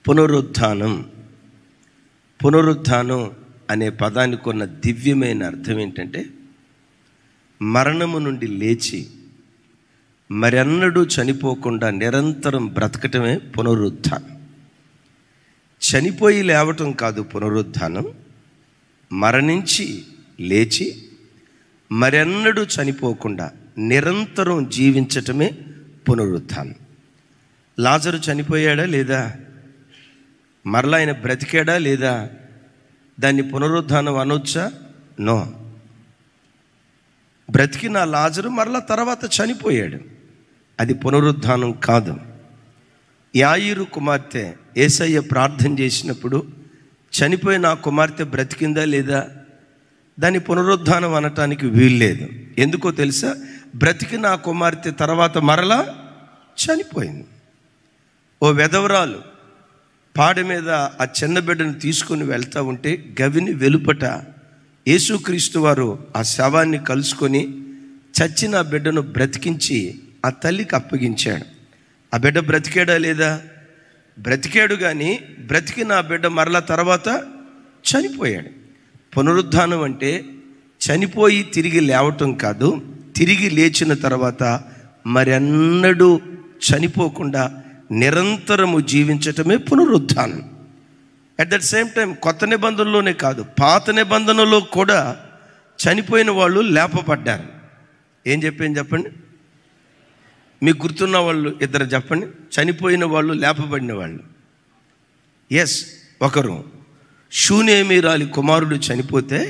పునరుత్థానం. పునరుత్థానం అనే పదానికి ఉన్న దివ్యమైన అర్థం ఏంటంటే, మరణము నుండి లేచి మరెన్నడూ చనిపోకుండా నిరంతరం బ్రతకటమే పునరుత్థానం. చనిపోయి లేవటం కాదు పునరుత్థానం, మరణించి లేచి మరెన్నడూ చనిపోకుండా నిరంతరం జీవించటమే పునరుత్థానం. లాజరు చనిపోయాడా లేదా? మరలా ఆయన బ్రతికాడా లేదా? దాన్ని పునరుత్థానం అనొచ్చా? నో. బ్రతికిన లాజరు మరలా తర్వాత చనిపోయాడు, అది పునరుత్థానం కాదు. యాయిరు కుమార్తె యేసయ్య ప్రార్థన చేసినప్పుడు చనిపోయిన ఆ కుమార్తె బ్రతికిందా లేదా? దాన్ని పునరుత్థానం అనటానికి వీల్లేదు. ఎందుకో తెలుసా? బ్రతికిన ఆ కుమార్తె తర్వాత మరలా చనిపోయింది. ఓ వెధవరాలు పాడ మీద ఆ చిన్న బిడ్డను తీసుకుని వెళ్తూ ఉంటే గవిని వెలుపట యేసుక్రీస్తు వారు ఆ శవాన్ని కలుసుకొని చచ్చిన ఆ బిడ్డను బ్రతికించి ఆ తల్లికి అప్పగించాడు. ఆ బిడ్డ బ్రతికాడా లేదా? బ్రతికాడు, కానీ బ్రతికిన ఆ బిడ్డ మరలా తర్వాత చనిపోయాడు. పునరుత్థానం అంటే చనిపోయి తిరిగి లేవటం కాదు, తిరిగి లేచిన తర్వాత మరెన్నడూ చనిపోకుండా నిరంతరము జీవించటమే పునరుత్థానం. అట్ దట్ సేమ్ టైం కొత్త నిబంధనలోనే కాదు, పాత నిబంధనలో కూడా చనిపోయిన వాళ్ళు లేపబడ్డారు. ఏం చెప్పండి? మీకు గుర్తున్న వాళ్ళు ఇద్దరు చెప్పండి. చనిపోయిన వాళ్ళు లేపబడిన వాళ్ళు. ఎస్, ఒకరు షూనేమీరాలి కుమారుడు చనిపోతే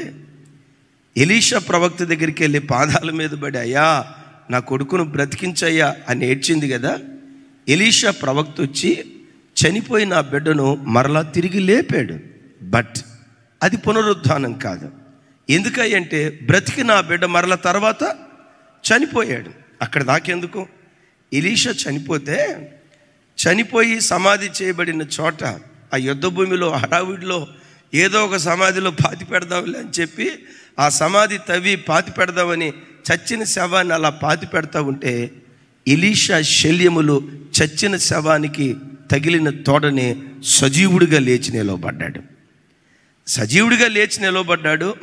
ఎలీషా ప్రవక్త దగ్గరికి వెళ్ళి పాదాల మీద పడి, అయ్యా నా కొడుకును బ్రతికించయ్యా అని ఏడ్చింది కదా. ఎలీషా ప్రవక్త వచ్చి చనిపోయిన ఆ బిడ్డను మరలా తిరిగి లేపాడు. బట్ అది పునరుత్థానం కాదు. ఎందుకంటే బ్రతికిన ఆ బిడ్డ మరల తర్వాత చనిపోయాడు. అక్కడ దాకెందుకు? ఎలీషా చనిపోయి సమాధి చేయబడిన చోట ఆ యుద్ధ భూమిలో హడావిడిలో ఏదో ఒక సమాధిలో పాతి పెడదాంలే అని చెప్పి ఆ సమాధి తవ్వి పాతి పెడదామని చచ్చిన శవాన్ని అలా పాతి పెడతా ఉంటే ఎలీషా శల్యములు చచ్చిన శవానికి తగిలిన తోడనే సజీవుడిగా లేచి నిలవబడ్డాడు.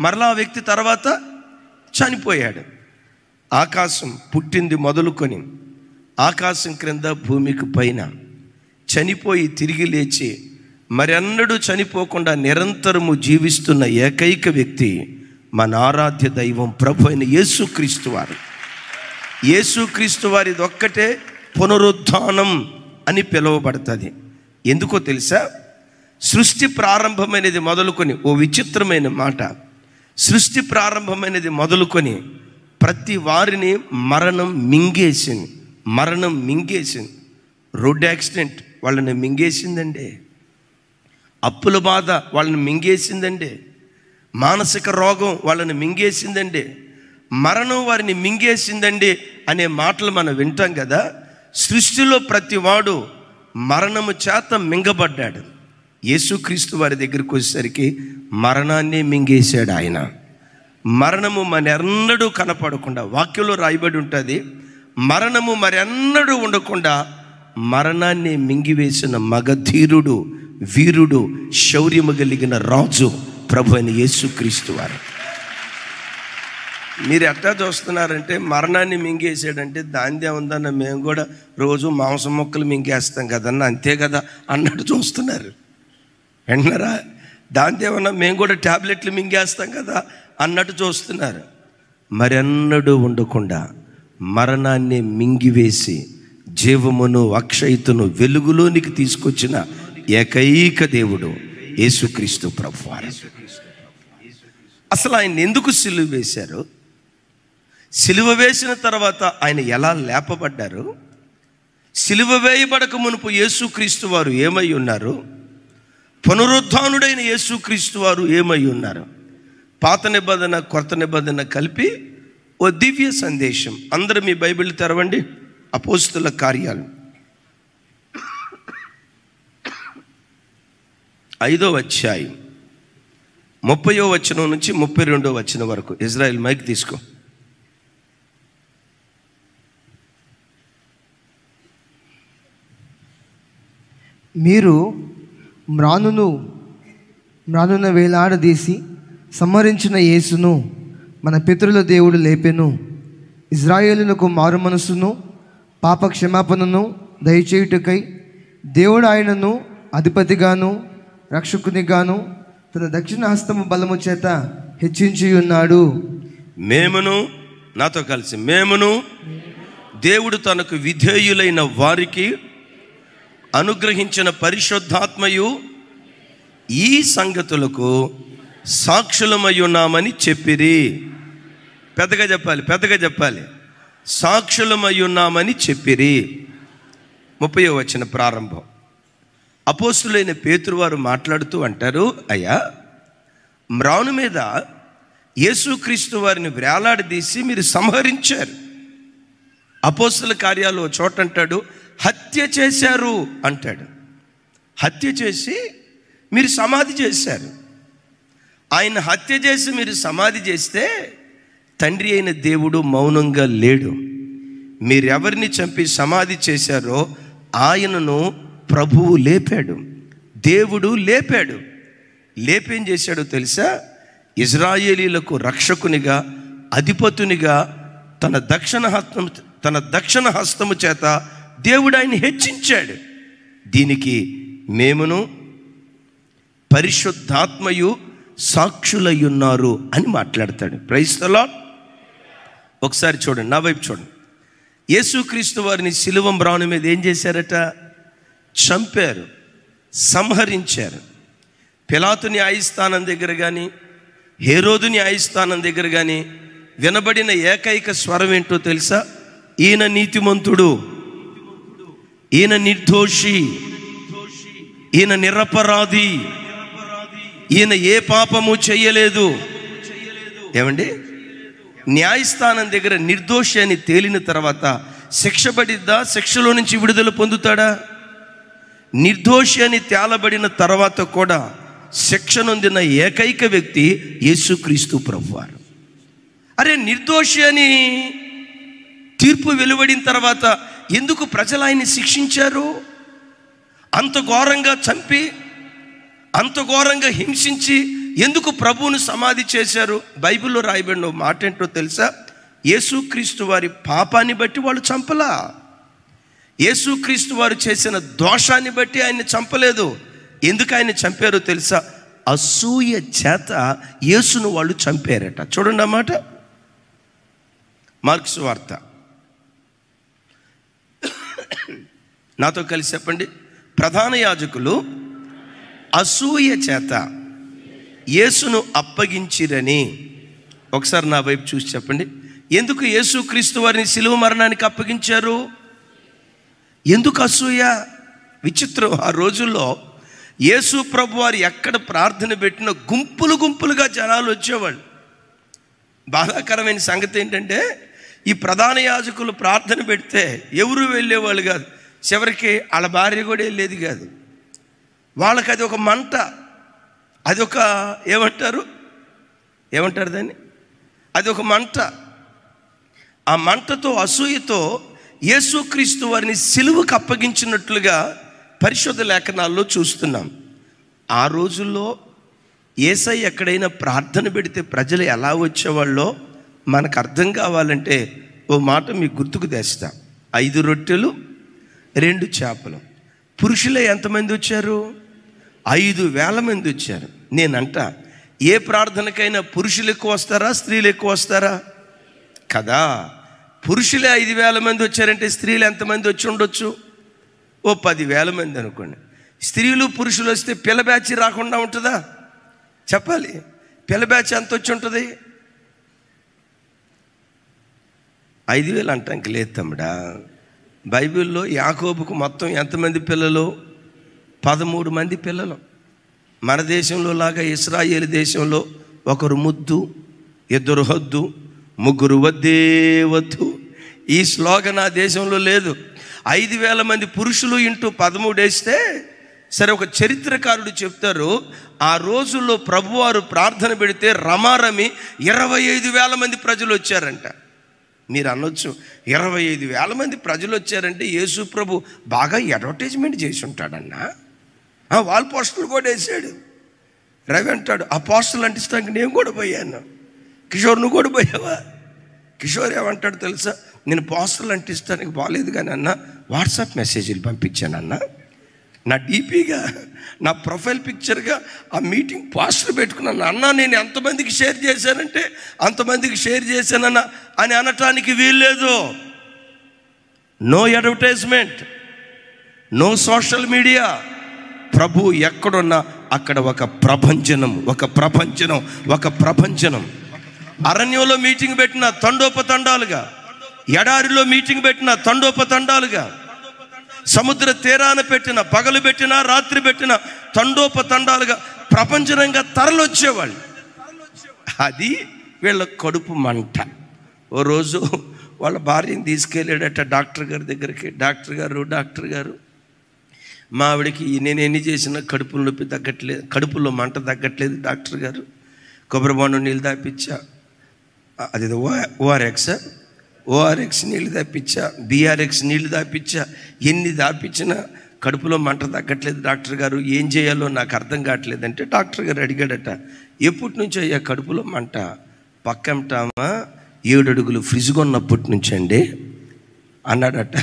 మరలా ఆ వ్యక్తి తర్వాత చనిపోయాడు. ఆకాశం పుట్టింది మొదలుకొని ఆకాశం క్రింద భూమికి పైన చనిపోయి తిరిగి లేచి మరెన్నడూ చనిపోకుండా నిరంతరము జీవిస్తున్న ఏకైక వ్యక్తి మన ఆరాధ్య దైవం ప్రభు అయిన యేసుక్రీస్తు వారు. యేసుక్రీస్తు వారిది ఒక్కటే పునరుత్థానం అని పిలువబడుతుంది. ఎందుకో తెలుసా? సృష్టి ప్రారంభమైనది మొదలుకొని, ఓ విచిత్రమైన మాట, సృష్టి ప్రారంభమైనది మొదలుకొని ప్రతి వారిని మరణం మింగేసింది. రోడ్డు యాక్సిడెంట్ వాళ్ళని మింగేసిందండి. అప్పుల బాధ వాళ్ళని మింగేసిందండి. మానసిక రోగం వాళ్ళని మింగేసిందండి. మరణం వారిని మింగేసిందండి అనే మాటలు మనం వింటాం కదా. సృష్టిలో ప్రతి వాడు మరణము చేత మింగబడ్డాడు. యేసుక్రీస్తు వారి దగ్గరికి వచ్చేసరికి మరణాన్ని మింగేశాడు ఆయన. మరణము మరెన్నడూ కనపడకుండా, వాక్యంలో రాయబడి ఉంటుంది, మరణము మరెన్నడూ ఉండకుండా మరణాన్ని మింగివేసిన మగధీరుడు, వీరుడు, శౌర్యము కలిగిన రాజు ప్రభు అయిన యేసుక్రీస్తు వారు. మీరు ఎట్లా చూస్తున్నారంటే మరణాన్ని మింగేసాడంటే దానిదే ఉందన్న, మేము కూడా రోజు మాంసం మొక్కలు మింగేస్తాం కదన్న, అంతే కదా అన్నట్టు చూస్తున్నారు. విన్నారా? దానిదేమన్నా మేము కూడా ట్యాబ్లెట్లు మింగేస్తాం కదా అన్నట్టు చూస్తున్నారు. మరెన్నడూ ఉండకుండా మరణాన్ని మింగివేసి జీవమును అక్షయతను వెలుగులోనికి తీసుకొచ్చిన ఏకైక దేవుడు యేసుక్రీస్తు ప్రభువారు. అసలు ఆయన ఎందుకు సిలువ వేశారు? సిలువ వేసిన తర్వాత ఆయన ఎలా లేపబడ్డారు? సిలువ వేయబడక మునుపు యేసుక్రీస్తు వారు ఏమై ఉన్నారు? పునరుత్థానుడైన యేసుక్రీస్తు వారు ఏమై ఉన్నారు? పాత నిబంధన కొత్త నిబంధన కలిపి ఓ దివ్య సందేశం. అందరూ మీ బైబిల్ తెరవండి. అపోస్తుల కార్యాలు 5వ అధ్యాయం 30వ వచనం నుంచి 32వ వచనం వరకు. ఇజ్రాయెల్ మైక్ తీసుకో. మీరు మ్రానున వేలాడదీసి సంహరించిన యేసును మన పితరుల దేవుడు లేపెను. ఇజ్రాయేలులకు మారు మనసును పాప క్షమాపణను దయచేయుటకై దేవుడు ఆయనను అధిపతిగాను రక్షకునిగాను తన దక్షిణ హస్తము బలము చేత హెచ్చించి ఉన్నాడు. నాతో కలిసి మేమును దేవుడు తనకు విధేయులైన వారికి అనుగ్రహించిన పరిశుద్ధాత్మయు ఈ సంగతులకు సాక్షులమై ఉన్నామని చెప్పిరి. పెద్దగా చెప్పాలి. సాక్షులమై ఉన్నామని చెప్పిరి. 30వ వచనం ప్రారంభం. అపోస్తులైన పేతురు వారు మాట్లాడుతూ అంటారు, అయ్యా, మ్రాను మీద యేసుక్రీస్తు వారిని వేలాడదీసి మీరు సంహరించారు. అపోస్తుల కార్యాలు చోట అంటాడు, హత్య చేశారు అంటాడు. హత్య చేసి మీరు సమాధి చేశారు. ఆయన హత్య చేసి మీరు సమాధి చేస్తే తండ్రి అయిన దేవుడు మౌనంగా లేడు. మీరెవరిని చంపి సమాధి చేశారో ఆయనను ప్రభువు లేపాడు, దేవుడు లేపాడు. లేపేం చేశాడో తెలుసా? ఇజ్రాయేలీలకు రక్షకునిగా అధిపతునిగా తన దక్షిణ హస్తము చేత దేవుడు ఆయన్ని హెచ్చించాడు. దీనికి మేమును పరిశుద్ధాత్మయు సాక్షులయ్యున్నారు అని మాట్లాడతాడు. Praise the lord. ఒకసారి చూడండి, నా వైపు చూడండి. యేసుక్రీస్తు వారిని సిలువ మ్రాను మీద ఏం చేశారట? చంపారు, సంహరించారు. పిలాతు న్యాయస్థానం దగ్గర కానీ హేరోదు న్యాయస్థానం దగ్గర కానీ వినబడిన ఏకైక స్వరం ఏంటో తెలుసా? ఈయన నీతిమంతుడు, ఈయన నిర్దోషి, ఈయన నిరపరాధి, ఈయన ఏ పాపము చెయ్యలేదు. ఏమండి, న్యాయస్థానం దగ్గర నిర్దోషి అని తేలిన తర్వాత శిక్ష పడిద్దా? శిక్షలో నుంచి విడుదల పొందుతాడా? నిర్దోషి అని తేలబడిన తర్వాత కూడా శిక్ష నొందిన ఏకైక వ్యక్తి యేసుక్రీస్తు ప్రభువారు. అరే, నిర్దోషి అని తీర్పు వెలువడిన తర్వాత ఎందుకు ప్రజలు ఆయన్ని శిక్షించారు? అంత ఘోరంగా చంపి, అంత ఘోరంగా హింసించి ఎందుకు ప్రభువును సమాధి చేశారు? బైబిల్లో రాయబడిన మాట ఏంటో తెలుసా? యేసుక్రీస్తు వారి పాపాన్ని బట్టి వాళ్ళు చంపలా. యేసుక్రీస్తు వారు చేసిన దోషాన్ని బట్టి ఆయన్ని చంపలేదు. ఎందుకు ఆయన్ని చంపారో తెలుసా? అసూయ చేత యేసును వాళ్ళు చంపారట. చూడండి అన్నమాట. మార్కు సువార్త, నాతో కలిసి చెప్పండి. ప్రధాన యాజకులు అసూయ చేత యేసును అప్పగించిరని. ఒకసారి నా వైపు చూసి చెప్పండి. ఎందుకు యేసుక్రీస్తు వారిని సిలువ మరణానికి అప్పగించారు? ఎందుకు అసూయ? విచిత్రం. ఆ రోజుల్లో యేసు ప్రభు వారు ఎక్కడ ప్రార్థన పెట్టినా గుంపులుగా జనాలు వచ్చేవాళ్ళు. బాధాకరమైన సంగతి ఏంటంటే, ఈ ప్రధాన యాజకులు ప్రార్థన పెడితే ఎవరు వెళ్ళేవాళ్ళు కాదు. చివరికి వాళ్ళ భార్య కూడా వెళ్ళేది కాదు. వాళ్ళకి అది ఒక మంట, అది ఒక ఏమంటారు దాన్ని, అది ఒక మంట. ఆ మంటతో, అసూయతో యేసుక్రీస్తు వారిని సిలువకు అప్పగించినట్లుగా పరిశుద్ధ లేఖనాల్లో చూస్తున్నాం. ఆ రోజుల్లో యేసయ్య ఎక్కడైనా ప్రార్థన పెడితే ప్రజలు ఎలా వచ్చేవాళ్ళో మనకు అర్థం కావాలంటే ఓ మాట మీకు గుర్తుకు తెస్తా. 5 రొట్టెలు 2 చేపలు. పురుషులే ఎంతమంది వచ్చారు? 5,000 మంది వచ్చారు. నేనంట, ఏ ప్రార్థనకైనా పురుషులు ఎక్కువ వస్తారా, స్త్రీలు ఎక్కువ వస్తారా? కదా. పురుషులే 5,000 మంది వచ్చారంటే స్త్రీలు ఎంతమంది వచ్చి ఉండొచ్చు? ఓ 10,000 మంది అనుకోండి. స్త్రీలు పురుషులు వస్తే పిల్ల బ్యాచ్ రాకుండా ఉంటుందా? చెప్పాలి. పిల్ల బ్యాచ్ ఎంత వచ్చి ఉంటుంది? 5,000 అంటానికి లేదు తమ్ముడా. బైబిల్లో యాకోబుకు మొత్తం ఎంతమంది పిల్లలు? 13 మంది పిల్లలు. మన దేశంలో లాగా ఇశ్రాయేలు దేశంలో ఒకరు ముద్దు, 2 హద్దు, 3 వద్దే వద్దు. ఈ స్లోగన్ ఆ దేశంలో లేదు. 5,000 మంది పురుషులు ఇంటూ 13 వేస్తే సరే. ఒక చరిత్రకారుడు చెప్తారు, ఆ రోజుల్లో ప్రభువారు ప్రార్థన పెడితే రమారమి 25,000 మంది ప్రజలు వచ్చారంట. మీరు అనొచ్చు, 25,000 మంది ప్రజలు వచ్చారంటే యేసు ప్రభు బాగా అడ్వర్టైజ్మెంట్ చేసి ఉంటాడన్నా. వాల్ పోస్టర్లు కూడా వేసాడు. రవి అంటాడు, ఆ పోస్టర్లు అంటిస్తానికి నేను కూడా పోయాను. కిషోర్ నువ్వు కూడా పోయావా? కిషోర్ ఏమంటాడు తెలుసా, నేను పోస్టర్లు అంటిస్తానికి బాగాలేదు కానీ అన్న వాట్సాప్ మెసేజ్లు పంపించానన్న, నా డీపీగా నా ప్రొఫైల్ పిక్చర్గా ఆ మీటింగ్ పోస్టర్ పెట్టుకున్నాను అన్న, నేను ఎంతమందికి షేర్ చేశానంటే అంతమందికి షేర్ చేశానన్న అని అనటానికి వీల్లేదు. No advertisement, no social media. Prabhu ఎక్కడున్నా అక్కడ ఒక ప్రభంజనం. అరణ్యంలో మీటింగ్ పెట్టిన తండోపతండాలుగా, ఎడారిలో మీటింగ్ పెట్టిన తండోపతండాలుగా, సముద్ర తీరాన పెట్టిన, పగలు పెట్టిన, రాత్రి పెట్టిన తండోపతండాలుగా ప్రపంచంగా తరలొచ్చేవాళ్ళు. అది వీళ్ళ కడుపు మంట. ఓ రోజు వాళ్ళ భార్యని తీసుకెళ్ళాడట డాక్టర్ గారి దగ్గరికి. డాక్టర్ గారు మా ఆవిడకి నేను ఎన్ని చేసినా కడుపులో నొప్పి తగ్గట్లేదు, కడుపులో మంట తగ్గట్లేదు డాక్టర్ గారు. కొబ్బరి బొండం నీళ్ళు దాపించా, అది ఓఆర్ఎక్స్ నీళ్ళు దాపించా, బిఆర్ఎక్స్ నీళ్ళు దాపించా, ఎన్ని దాపించినా కడుపులో మంట తగ్గట్లేదు డాక్టర్ గారు, ఏం చేయాలో నాకు అర్థం కావట్లేదు అంటే డాక్టర్ గారు అడిగాడట, ఎప్పటి నుంచో అయ్యా కడుపులో మంట? పక్కంటామా 7 అడుగులు ఫ్రిడ్జ్ కొన్నప్పటి నుంచి అండి అన్నాడట.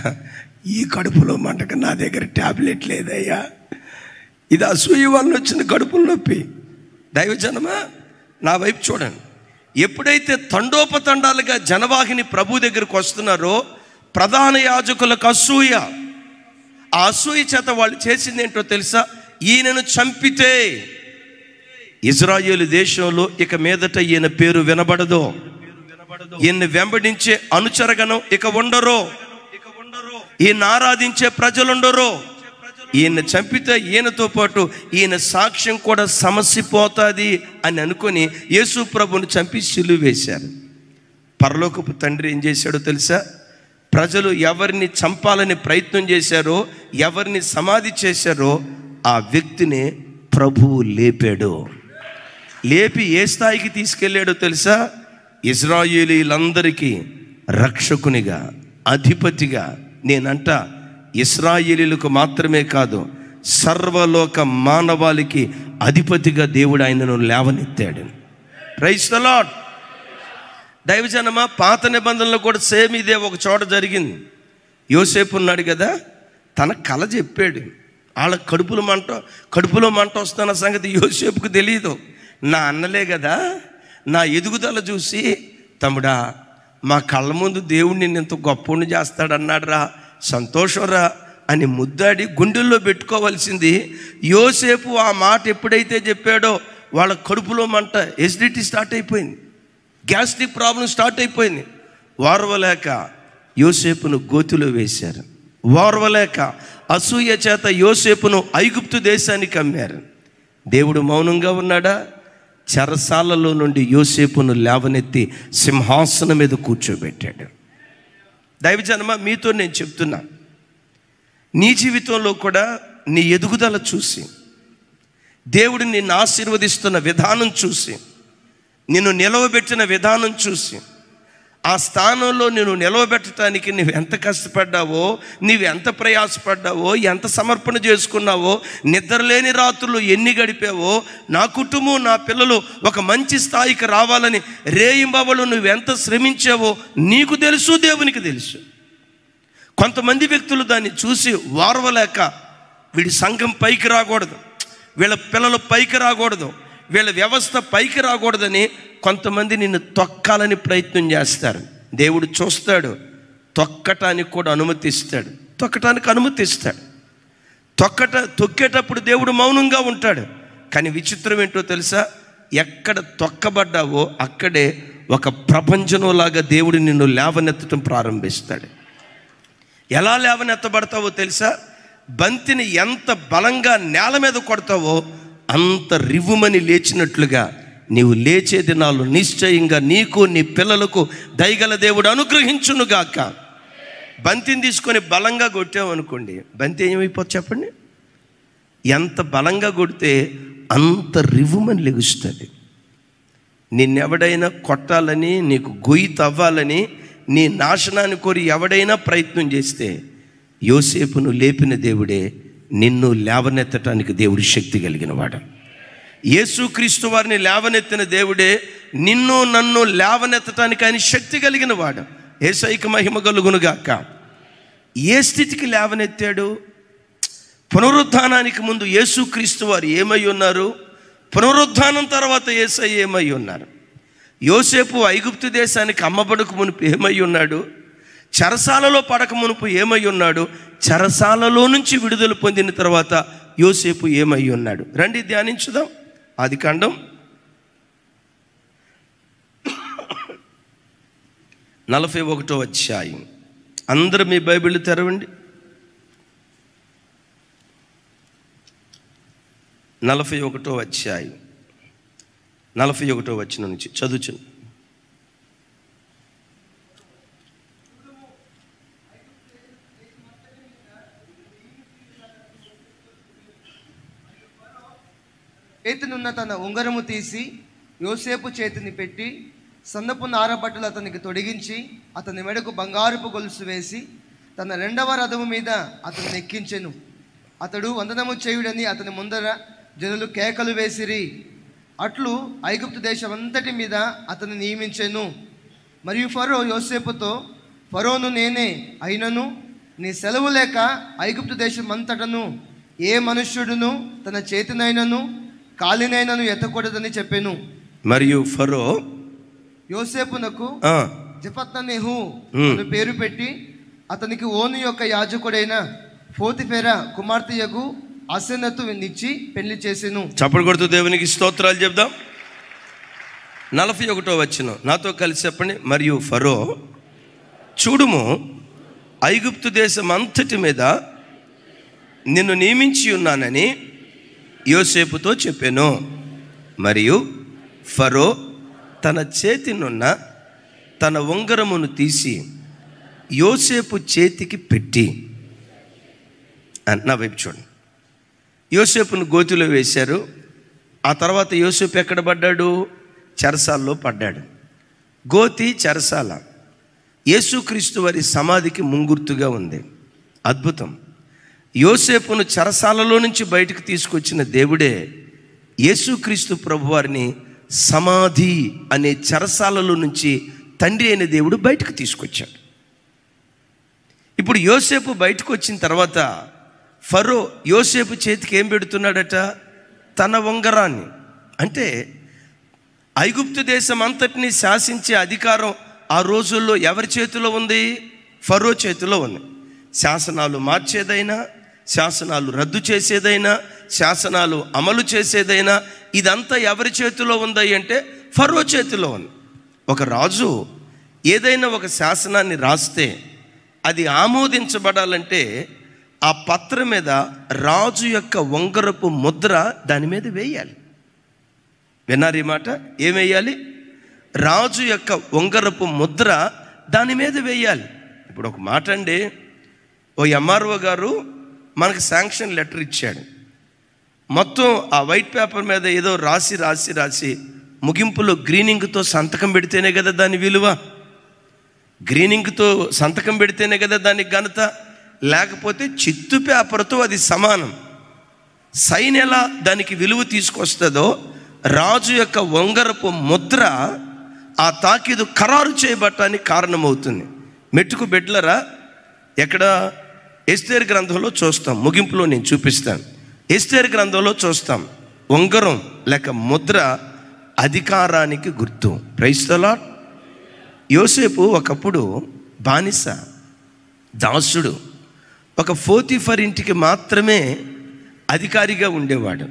ఈ కడుపులో మంటకు నా దగ్గర ట్యాబ్లెట్ లేదయ్యా, ఇది అసూయ వల్ల వచ్చిన కడుపులో నొప్పి. దైవజనమా నా వైపు చూడండి, ఎప్పుడైతే తండోపతండాలుగా జనవాహిని ప్రభు దగ్గరకు వస్తున్నారో ప్రధాన యాజకులకు అసూయ. ఆ అసూయ చేత వాళ్ళు చేసింది ఏంటో తెలుసా, ఈయనను చంపితే ఇజ్రాయేలు దేశంలో ఇక మీదట ఈయన పేరు వినబడదు, ఈయన్ని వెంబడించే అనుచరగణం ఇక ఉండరు, ఈయన ఆరాధించే ప్రజలుండరు. ఈయన చంపితే ఈయనతో పాటు ఈయన సాక్ష్యం కూడా సమసిపోతుంది అని అనుకొని యేసు ప్రభుని చంపి సిలువ వేశారు. పరలోకపు తండ్రి ఏం చేశాడో తెలుసా, ప్రజలు ఎవరిని చంపాలని ప్రయత్నం చేశారో, ఎవరిని సమాధి చేశారో ఆ వ్యక్తిని ప్రభువు లేపాడు. లేపి ఏ స్థాయికి తీసుకెళ్ళాడో తెలుసా, ఇజ్రాయేలీలందరికీ రక్షకునిగా, అధిపతిగా. నేనంట ఇశ్రాయేలీలకు మాత్రమే కాదు, సర్వలోక మానవాళికి అధిపతిగా దేవుడు ఆయనను లేవనెత్తాడు. Praise the Lord. దైవజనమా, పాత నిబంధనలో కూడా సేమ్ ఇదే ఒక చోట జరిగింది. యోసేపు ఉన్నాడు కదా, తన కళ చెప్పాడు. వాళ్ళ కడుపులో మంట వస్తున్న సంగతి యోసేపుకు తెలియదు. నా అన్నలే కదా, నా ఎదుగుదల చూసి తమ్ముడా మా కళ్ళ ముందు దేవుడు నిన్ను ఇంత గొప్పని చేస్తాడన్నాడు రా, సంతోషంరా అని ముద్దాడి గుండెల్లో పెట్టుకోవాల్సింది. యోసేపు ఆ మాట ఎప్పుడైతే చెప్పాడో వాళ్ళ కడుపులో మంట, ఎసిడిటీ స్టార్ట్ అయిపోయింది, గ్యాస్ట్రిక్ ప్రాబ్లం స్టార్ట్ అయిపోయింది. ఓర్వలేక యోసేపును గోతిలో వేశారు. ఓర్వలేక అసూయ చేత యోసేపును ఐగుప్తు దేశానికి అమ్మారు. దేవుడు మౌనంగా ఉన్నాడా? చెరసాలలో నుండి యోసేపును లేవనెత్తి సింహాసనం మీద కూర్చోబెట్టాడు. దైవజనమా, మీతో నేను చెప్తున్నా, నీ జీవితంలో కూడా నీ ఎదుగుదల చూసి, దేవుడు నిన్ను ఆశీర్వదిస్తున్న విధానం చూసి, నిన్ను నిలవబెట్టిన విధానం చూసి, ఆ స్థానంలో నేను నిలవబెట్టడానికి నువ్వు ఎంత కష్టపడ్డావో, నీవు ఎంత ప్రయాసపడ్డావో, ఎంత సమర్పణ చేసుకున్నావో, నిద్రలేని రాత్రులు ఎన్ని గడిపావో, నా కుటుంబం నా పిల్లలు ఒక మంచి స్థాయికి రావాలని రేయింబవలు నువ్వెంత శ్రమించావో నీకు తెలుసు, దేవునికి తెలుసు. కొంతమంది వ్యక్తులు దాన్ని చూసి వారవలేక వీడి సంఘం పైకి రాకూడదు, వీళ్ళ పిల్లలు పైకి రాకూడదు, వీళ్ళ వ్యవస్థ పైకి రాకూడదని కొంతమంది నిన్ను తొక్కాలని ప్రయత్నం చేస్తారు. దేవుడు చూస్తాడు, తొక్కటానికి కూడా అనుమతిస్తాడు, తొక్కేటప్పుడు దేవుడు మౌనంగా ఉంటాడు. కానీ విచిత్రం ఏంటో తెలుసా, ఎక్కడ తొక్కబడ్డావో అక్కడే ఒక ప్రపంచంలాగా దేవుడు నిన్ను లేవనెత్తడం ప్రారంభిస్తాడు. ఎలా లేవనెత్తబడతావో తెలుసా, బంతిని ఎంత బలంగా నేల మీద కొడతావో అంత రివ్వుమని లేచినట్లుగా నీవు లేచే దినాలు నిశ్చయంగా నీకు నీ పిల్లలకు దయగల దేవుడు అనుగ్రహించునుగాక. బంతిని తీసుకొని బలంగా కొట్టావు అనుకోండి, బంతి ఏమైపోతుంది చెప్పండి? ఎంత బలంగా కొడితే అంత రివ్వుమని లెగుస్తుంది. నిన్నెవడైనా కొట్టాలని, నీకు గొయ్యి తవ్వాలని, నీ నాశనాన్ని కోరి ఎవడైనా ప్రయత్నం చేస్తే యోసేపును లేపిన దేవుడే నిన్ను లేవనెత్తటానికి దేవుడు శక్తి కలిగిన వాడు. యేసుక్రీస్తు వారిని లేవనెత్తిన దేవుడే నిన్ను నన్ను లేవనెత్తటానికి ఆయన శక్తి కలిగిన వాడు. యేసయ్యకి మహిమ కలుగునుగాక. ఏ స్థితికి లేవనెత్తాడు? పునరుద్ధానానికి ముందు యేసుక్రీస్తు వారు ఏమై ఉన్నారు, పునరుద్ధానం తర్వాత యేసయ్య ఏమై ఉన్నారు? యోసేపు ఐగుప్తు దేశానికి అమ్మబడక మునుపు ఏమై ఉన్నాడు? చెరసాలలో పడక మునుపు ఏమై ఉన్నాడు? చెరసాలలో నుంచి విడుదల పొందిన తర్వాత యోసేపు ఏమై ఉన్నాడు? రండి ధ్యానించుదాం. ఆదికాండం 41వ అధ్యాయం. అందరూ మీ బైబిల్ తెరవండి. 41వ అధ్యాయం 41వ వచనం నుంచి చదువుచును. చేతినున్న తన ఉంగరము తీసి యోసేపు చేతిని పెట్టి సన్నపు నారబట్టలు అతనికి తొడిగించి అతని మెడకు బంగారపు గొలుసు వేసి తన రెండవ రథము మీద అతను ఎక్కించెను. అతడు వందనము చేయుడని అతని ముందర జనులు కేకలు వేసిరి. అట్లు ఐగుప్తు దేశమంతటి మీద అతను నియమించెను. మరియు ఫరో యోసేపుతో, ఫరోను నేనే అయినను నీ సెలవు లేక ఐగుప్తు దేశమంతటను ఏ మనుష్యుడును తన చేతినైనను కాలినైనను ఎత్తకూడదని చెప్పాను. మరియు ఫరో యోసేపునకు జపత్నెహు అని పేరు పెట్టి అతనికి ఓను యొక్క యాజకుడైన పోతిఫెరా కుమార్తెయగు అసెనతు నిచ్చి పెళ్లి చేసెను. చప్పట్లు కొడుతూ దేవునికి స్తోత్రాలు చెప్దాం. 41వ వచనం నాతో కలిసి చెప్పండి. మరియు ఫరో చూడుము, ఐగుప్తు దేశం అంతటి మీద నిన్ను నియమించి ఉన్నానని యోసేపుతో చెప్పాను. మరియు ఫరో తన చేతినున్న తన ఉంగరమును తీసి యోసేపు చేతికి పెట్టి, నా వైపు చూడండి, యోసేపును గోతిలో వేశారు. ఆ తర్వాత యోసేపు ఎక్కడ పడ్డాడు? చెరసాల్లో పడ్డాడు. గోతి చెరసాల యేసుక్రీస్తు వారి సమాధికి ముంగుర్తుగా ఉంది. అద్భుతం. యోసేపును చెరసాలలో నుంచి బయటకు తీసుకొచ్చిన దేవుడే యేసుక్రీస్తు ప్రభువారిని సమాధి అనే చెరసాలలో నుంచి తండ్రి అయిన దేవుడు బయటకు తీసుకొచ్చాడు. ఇప్పుడు యోసేపు బయటకు వచ్చిన తర్వాత ఫరో యోసేపు చేతికి ఏం పెడుతున్నాడట? తన ఉంగరాన్ని. అంటే ఐగుప్తు దేశం అంతటినీ శాసించే అధికారం ఆ రోజుల్లో ఎవరి చేతిలో ఉంది? ఫరో చేతిలో ఉంది. శాసనాలు మార్చేదైనా, శాసనాలు రద్దు చేసేదైనా, శాసనాలు అమలు చేసేదైనా ఇదంతా ఎవరి చేతిలో ఉంది అంటే ఫరో చేతిలో ఉంది. ఒక రాజు ఏదైనా ఒక శాసనాన్ని రాస్తే అది ఆమోదించబడాలంటే ఆ పత్రం మీద రాజు యొక్క ఉంగరపు ముద్ర దాని మీద వేయాలి. విన్నారు ఈ మాట? ఏం వేయాలి? రాజు యొక్క ఉంగరపు ముద్ర దాని మీద వేయాలి. ఇప్పుడు ఒక మాట అండి, ఓ ఎంఆర్ఓ గారు మనకు శాంక్షన్ లెటర్ ఇచ్చాడు. మొత్తం ఆ వైట్ పేపర్ మీద ఏదో రాసి రాసి రాసి ముగింపులో గ్రీనింగ్తో సంతకం పెడితేనే కదా దాని విలువ. గ్రీనింగ్తో సంతకం పెడితేనే కదా దానికి ఘనత. లేకపోతే చిత్తు పేపర్తో అది సమానం. సైన్ ఎలా దానికి విలువ తీసుకొస్తుందో రాజు యొక్క ఉంగరపు ముద్ర ఆ తాకీదు ఖరారు చేయబట్టానికి కారణమవుతుంది. మెట్టుకు బిడ్డలరా, ఎక్కడ? ఎస్తేరు గ్రంథంలో చూస్తాం. ముగింపులో నేను చూపిస్తాను. ఎస్తేరు గ్రంథంలో చూస్తాం. ఉంగరం లేక ముద్ర అధికారానికి గుర్తు. Praise the lord. యోసేపు ఒకప్పుడు బానిస, దాసుడు. ఒక పోతీఫర్ ఇంటికి మాత్రమే అధికారిగా ఉండేవాడు.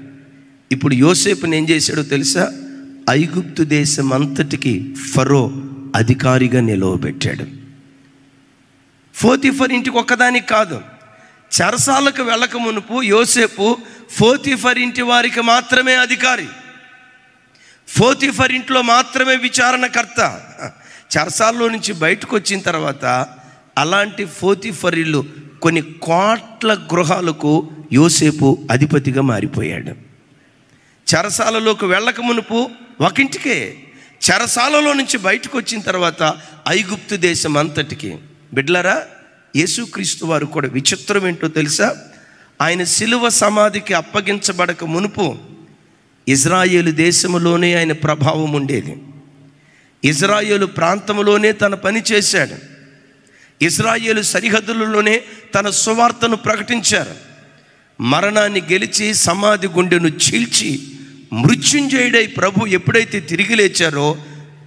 ఇప్పుడు యోసేపుని ఏం చేశాడో తెలుసా? ఐగుప్తు దేశం అంతటికి ఫరో అధికారిగా నిలవబెట్టాడు. పోతీఫర్ ఇంటికి ఒక్కదానికి కాదు, చెరసాలకు వెళ్ళక మునుపు యోసేపు పోతీఫర్ ఇంటి వారికి మాత్రమే అధికారి. పోతీఫర్ ఇంట్లో మాత్రమే విచారణకర్త. చెరసాల్లో నుంచి బయటకు వచ్చిన తర్వాత అలాంటి పోతీఫర్ ఇల్లు కొన్ని కోట్ల గృహాలకు యోసేపు అధిపతిగా మారిపోయాడు. చెరసాలలోకి వెళ్ళక మునుపు ఒకింటికే, చెరసాలలో నుంచి బయటకు వచ్చిన తర్వాత ఐగుప్తు దేశం అంతటికి. బిడ్లరా, యేసుక్రీస్తు వారు కూడా విచిత్రం ఏంటో తెలుసా? ఆయన శిలువ సమాధికి అప్పగించబడక మునుపు ఇజ్రాయేలు దేశంలోనే ఆయన ప్రభావం ఉండేది. ఇజ్రాయేలు ప్రాంతంలోనే తన పని చేశాడు. ఇజ్రాయేలు సరిహద్దులలోనే తన సువార్తను ప్రకటించారు. మరణాన్ని గెలిచి సమాధి గుండెను చీల్చి మృత్యుంజయుడై ప్రభు ఎప్పుడైతే తిరిగి లేచారో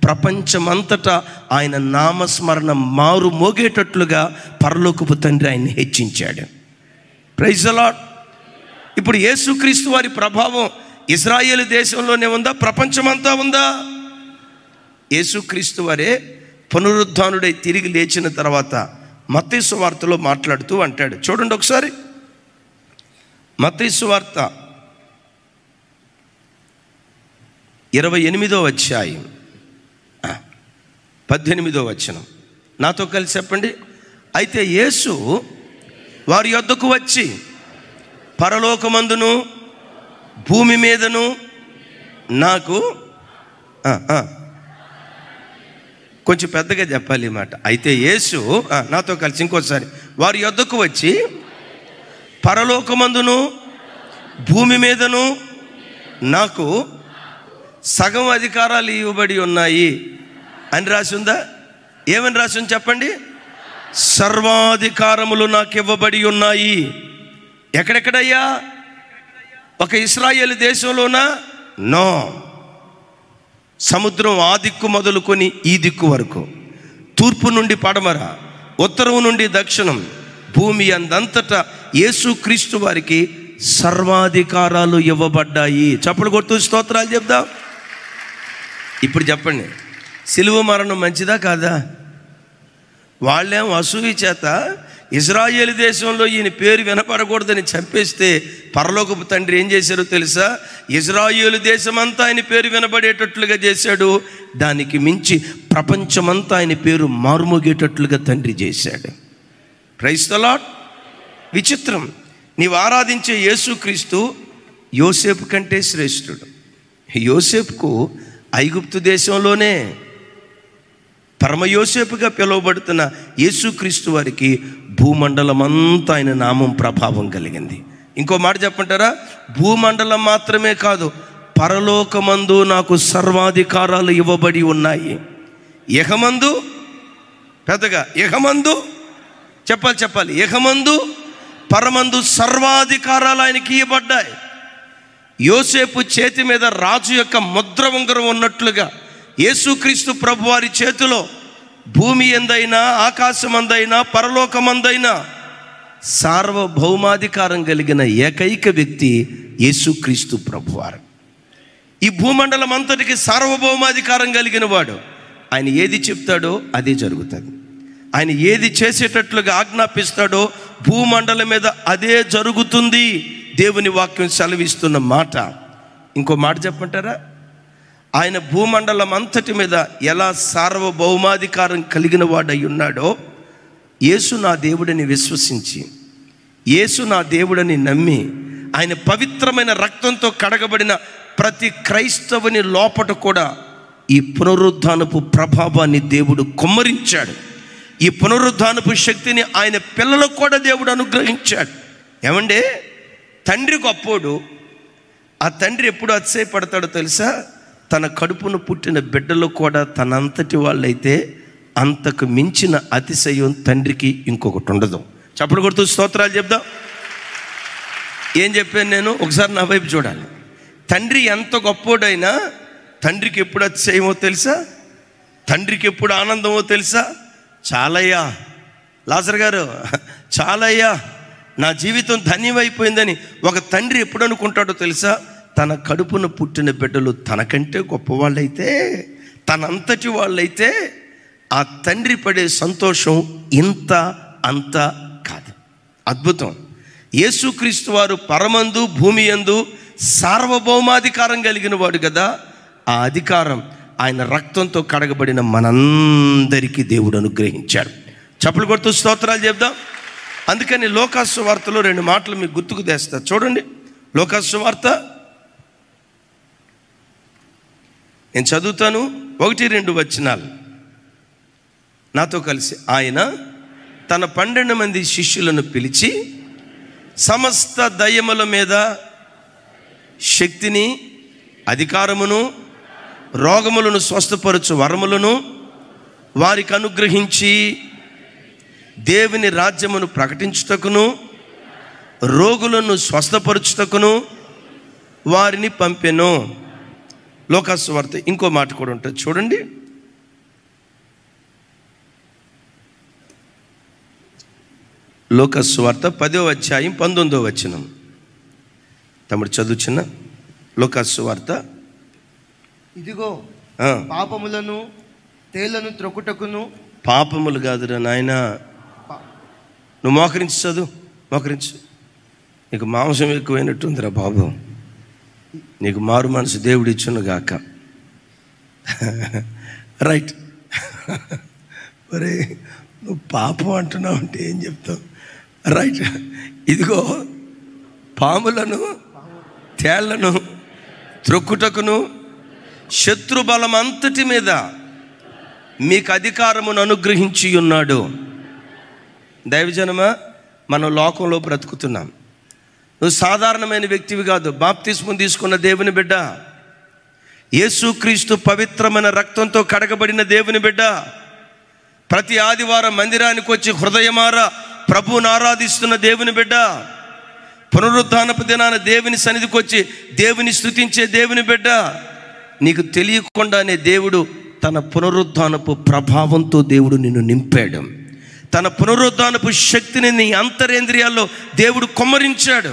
ప్రపంచమంతటా ఆయన నామస్మరణ మారు మోగేటట్లుగా పరలోకపు తండ్రి ఆయన్ని హెచ్చించాడు. Praise the lord. ఇప్పుడు యేసుక్రీస్తు వారి ప్రభావం ఇజ్రాయేలు దేశంలోనే ఉందా, ప్రపంచమంతా ఉందా? యేసుక్రీస్తు వారే పునరుద్ధానుడై తిరిగి లేచిన తర్వాత మత్తయి సువార్తలో మాట్లాడుతూ అంటాడు. చూడండి ఒకసారి, మత్తయి సువార్త 28వ అధ్యాయం 18వ వచనం. నాతో కలిసి చెప్పండి. అయితే యేసు వారి యొద్దకు వచ్చి పరలోకమందును భూమి మీదను నాకు కొంచెం పెద్దగా చెప్పాలి ఈ మాట. అయితే యేసు నాతో కలిసి ఇంకోసారి, వారి యొద్దకు వచ్చి పరలోకమందును భూమి మీదను నాకు సగం అధికారాలు ఇవ్వబడి ఉన్నాయి అని రాసి ఉందా? ఏమని రాసి ఉంది చెప్పండి? సర్వాధికారములు నాకు ఇవ్వబడి ఉన్నాయి. ఎక్కడెక్కడయ్యా? ఒక ఇశ్రాయేలు దేశంలోనా? నో. సముద్రం ఆ దిక్కు మొదలుకొని ఈ దిక్కు వరకు, తూర్పు నుండి పడమర, ఉత్తరం నుండి దక్షిణం, భూమి అందంతటా యేసుక్రీస్తు వారికి సర్వాధికారాలు ఇవ్వబడ్డాయి. చప్పలు కొడుతూ స్తోత్రాలు చెప్దాం. ఇప్పుడు చెప్పండి, సిలువ మరణం మంచిదా కాదా? వాళ్ళేం అసూయ చేత ఇజ్రాయేలు దేశంలో ఈయన పేరు వినపడకూడదని చంపేస్తే పరలోకపు తండ్రి ఏం చేశారో తెలుసా? ఇజ్రాయేలు దేశమంతా ఆయన పేరు వినబడేటట్లుగా చేశాడు. దానికి మించి ప్రపంచమంతా ఆయన పేరు మారుమోగేటట్లుగా తండ్రి చేశాడు. Praise the lord. విచిత్రం, నీవు ఆరాధించే యేసుక్రీస్తు యోసేపు కంటే శ్రేష్ఠుడు. యోసేపుకు ఐగుప్తు దేశంలోనే పరమయోసేపుగా పిలువబడుతున్న యేసుక్రీస్తు వారికి భూమండలం అంతా ఆయన నామం ప్రభావం కలిగింది. ఇంకో మాట చెప్పంటారా? భూమండలం మాత్రమే కాదు, పరలోకమందు నాకు సర్వాధికారాలు ఇవ్వబడి ఉన్నాయి. యెహమందు, పెద్దగా యెహమందు చెప్పాలి, యెహమందు పరమందు సర్వాధికారాలు ఆయనకి ఇవ్వబడ్డాయి. యోసేపు చేతి మీద రాజు యొక్క ముద్ర ఉంగరం ఉన్నట్లుగా యేసుక్రీస్తు ప్రభు వారి చేతిలో భూమి ఎందైనా, ఆకాశమందైనా, పరలోకమందైనా సార్వభౌమాధికారం కలిగిన ఏకైక వ్యక్తి యేసుక్రీస్తు ప్రభువారు. ఈ భూమండలం అంతటికి సార్వభౌమాధికారం కలిగిన వాడు. ఆయన ఏది చెప్తాడో అదే జరుగుతుంది. ఆయన ఏది చేసేటట్లుగా ఆజ్ఞాపిస్తాడో భూమండలం మీద అదే జరుగుతుంది. దేవుని వాక్యం సెలవిస్తున్న మాట. ఇంకో మాట చెప్పంటారా? ఆయన భూమండలం అంతటి మీద ఎలా సార్వభౌమాధికారం కలిగిన వాడై ఉన్నాడో, యేసు నా దేవుడిని విశ్వసించి, యేసు నా దేవుడిని నమ్మి, ఆయన పవిత్రమైన రక్తంతో కడగబడిన ప్రతి క్రైస్తవుని లోపట కూడా ఈ పునరుద్ధానపు ప్రభావాన్ని దేవుడు కుమ్మరించాడు. ఈ పునరుద్ధానపు శక్తిని ఆయన పిల్లలకు కూడా దేవుడు అనుగ్రహించాడు. ఏమంటే తండ్రి గొప్పోడు. ఆ తండ్రి ఎప్పుడు అతిశయపడతాడో తెలుసా? తన కడుపును పుట్టిన బిడ్డలు కూడా తనంతటి వాళ్ళైతే అంతకు మించిన అతిశయం తండ్రికి ఇంకొకటి ఉండదు. చప్పుడు కొడుతూ స్తోత్రాలు చెప్దాం. ఏం చెప్పాను నేను? ఒకసారి నా వైపు చూడాలి. తండ్రి ఎంత గొప్పోడైనా తండ్రికి ఎప్పుడు అతిశయమో తెలుసా? తండ్రికి ఎప్పుడు ఆనందమో తెలుసా? చాలయ్యా లాజర్ గారు, చాలయ్యా, నా జీవితం ధన్యమైపోయిందని ఒక తండ్రి ఎప్పుడు అనుకుంటాడో తెలుసా? తన కడుపున పుట్టిన బిడ్డలు తనకంటే గొప్పవాళ్ళైతే, తనంతటి వాళ్ళైతే ఆ తండ్రి పడే సంతోషం ఇంత అంత కాదు. అద్భుతం. యేసుక్రీస్తు వారు పరమందు భూమి యందు సార్వభౌమాధికారం కలిగిన వాడు కదా. ఆ అధికారం ఆయన రక్తంతో కడగబడిన మనందరికీ దేవుడు అనుగ్రహించాడు. చప్పలు కొడుతూ స్తోత్రాలు చెప్దాం. అందుకని లోకాసు సువార్తలో 2 మాటలు మీకు గుర్తుకు తెస్తా. చూడండి, లోకాసు సువార్త నేను చదువుతాను, 1-2 వచనాలు నాతో కలిసి. ఆయన తన 12 మంది శిష్యులను పిలిచి సమస్త దయ్యముల మీద శక్తిని, అధికారమును, రోగములను స్వస్థపరచు వరములను వారికి అనుగ్రహించి దేవుని రాజ్యమును ప్రకటించుటకును రోగులను స్వస్థపరచుటకును వారిని పంపెను. లూకా సువార్త ఇంకో మాట కూడా ఉంటుంది చూడండి. లూకా సువార్త 10వ అధ్యాయం 19వ వచనం. తమ్ముడు చదువుచున్న లూకా సువార్త. ఇదిగో పాపములను తేళ్లను త్రొక్కుటకును. పాపములు కాదురా నాయన, నువ్వు మోకరించి చదువు, మోకరించు. నీకు మాంసం ఎక్కువైనట్టుందిరా బాబు, నీకు మారు మనసు దేవుడు ఇచ్చును గాక. రైట్. మరి నువ్వు పాపం అంటున్నావు అంటే ఏం చెప్తావు? రైట్. ఇదిగో పాములను తేళ్లను త్రొక్కుటకును శత్రు బలం అంతటి మీద మీకు అధికారమును అనుగ్రహించి ఉన్నాడు. దైవజనమా, మనం లోకంలో బ్రతుకుతున్నాం. నువ్వు సాధారణమైన వ్యక్తివి కాదు, బాప్తిస్మం తీసుకున్న దేవుని బిడ్డ, యేసుక్రీస్తు పవిత్రమైన రక్తంతో కడగబడిన దేవుని బిడ్డ. ప్రతి ఆదివారం మందిరానికి వచ్చి హృదయమారా ప్రభువును ఆరాధిస్తున్న దేవుని బిడ్డ. పునరుద్ధానపు దినాన దేవుని సన్నిధికి వచ్చి దేవుని స్తుతించే దేవుని బిడ్డ. నీకు తెలియకుండానే దేవుడు తన పునరుద్ధానపు ప్రభావంతో దేవుడు నిన్ను నింపాడు. తన పునరుద్ధానపు శక్తిని నీ అంతరేంద్రియాల్లో దేవుడు కుమ్మరించాడు.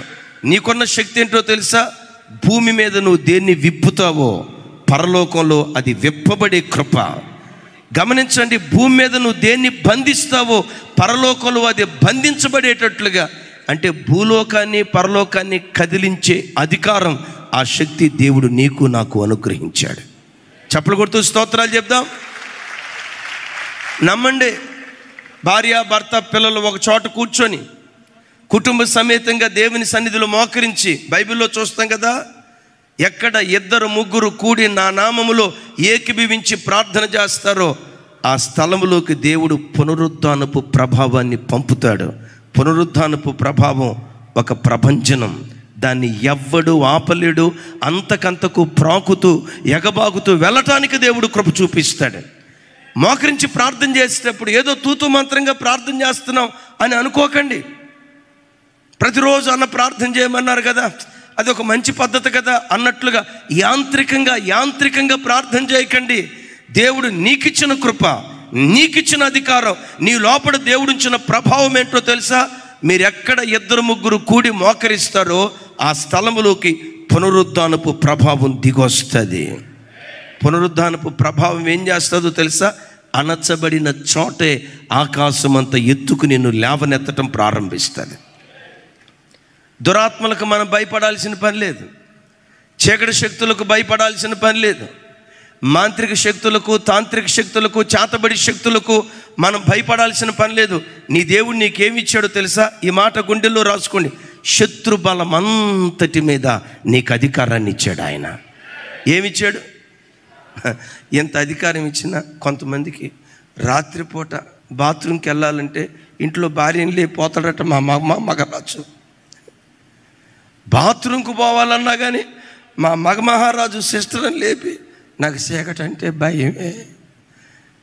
నీకున్న శక్తి ఏంటో తెలుసా? భూమి మీద నువ్వు దేన్ని విప్పుతావో పరలోకంలో అది విప్పబడే కృప. గమనించండి, భూమి మీద నువ్వు దేన్ని బంధిస్తావో పరలోకంలో అది బంధించబడేటట్లుగా, అంటే భూలోకాన్ని పరలోకాన్ని కదిలించే అధికారం, ఆ శక్తి దేవుడు నీకు నాకు అనుగ్రహించాడు. చప్పలు కొడుతూ స్తోత్రాలు చెప్దాం. నమ్మండి, భార్య భర్త పిల్లలు ఒక చోట కూర్చొని కుటుంబ సమేతంగా దేవుని సన్నిధిలో మోకరించి, బైబిల్లో చూస్తాం కదా, ఎక్కడ 2-3 కూడి నా నామములో ఏకీభవించి ప్రార్థన చేస్తారో ఆ స్థలములోకి దేవుడు పునరుద్ధానపు ప్రభావాన్ని పంపుతాడు. పునరుద్ధానపు ప్రభావం ఒక ప్రభంజనం, దాన్ని ఎవ్వడు ఆపలేడు. అంతకంతకు ప్రాకుతూ ఎగబాగుతూ వెళ్ళటానికి దేవుడు కృప చూపిస్తాడు. మోకరించి ప్రార్థన చేసేటప్పుడు ఏదో తూతు మంత్రంగా ప్రార్థన చేస్తున్నాం అని అనుకోకండి. ప్రతిరోజు అన్న ప్రార్థన చేయమన్నారు కదా, అది ఒక మంచి పద్ధతి కదా అన్నట్లుగా యాంత్రికంగా ప్రార్థన చేయకండి. దేవుడు నీకిచ్చిన కృప, నీకిచ్చిన అధికారం, నీ లోపల దేవుడిచ్చిన ప్రభావం ఏంటో తెలుసా? మీరు ఎక్కడ 2-3 కూడి మోకరిస్తారో ఆ స్థలములోకి పునరుద్ధానపు ప్రభావం దిగొస్తుంది. పునరుద్ధానపు ప్రభావం ఏం చేస్తుందో తెలుసా? అణచబడిన చోటే ఆకాశం అంత ఎత్తుకు నిన్ను లేవనెత్తటం ప్రారంభిస్తుంది. దురాత్మలకు మనం భయపడాల్సిన పని లేదు, చీకటి శక్తులకు భయపడాల్సిన పని లేదు, మాంత్రిక శక్తులకు, తాంత్రిక శక్తులకు, చేతబడి శక్తులకు మనం భయపడాల్సిన పని లేదు. నీ దేవుడు నీకేమి ఇచ్చాడో తెలుసా? ఈ మాట గుండెల్లో రాసుకోండి. శత్రు బలం అంతటి మీద నీకు అధికారాన్ని ఇచ్చాడు ఆయన. ఏమిచ్చాడు? ఎంత అధికారం ఇచ్చినా కొంతమందికి రాత్రిపూట బాత్రూమ్కి వెళ్ళాలంటే ఇంట్లో భార్యని లేకపోతాడట మా మగరాజు. బాత్రూమ్కి పోవాలన్నా కానీ మా మహారాజు సిస్టర్ని లేపి, నాకు చీకటి అంటే భయమే,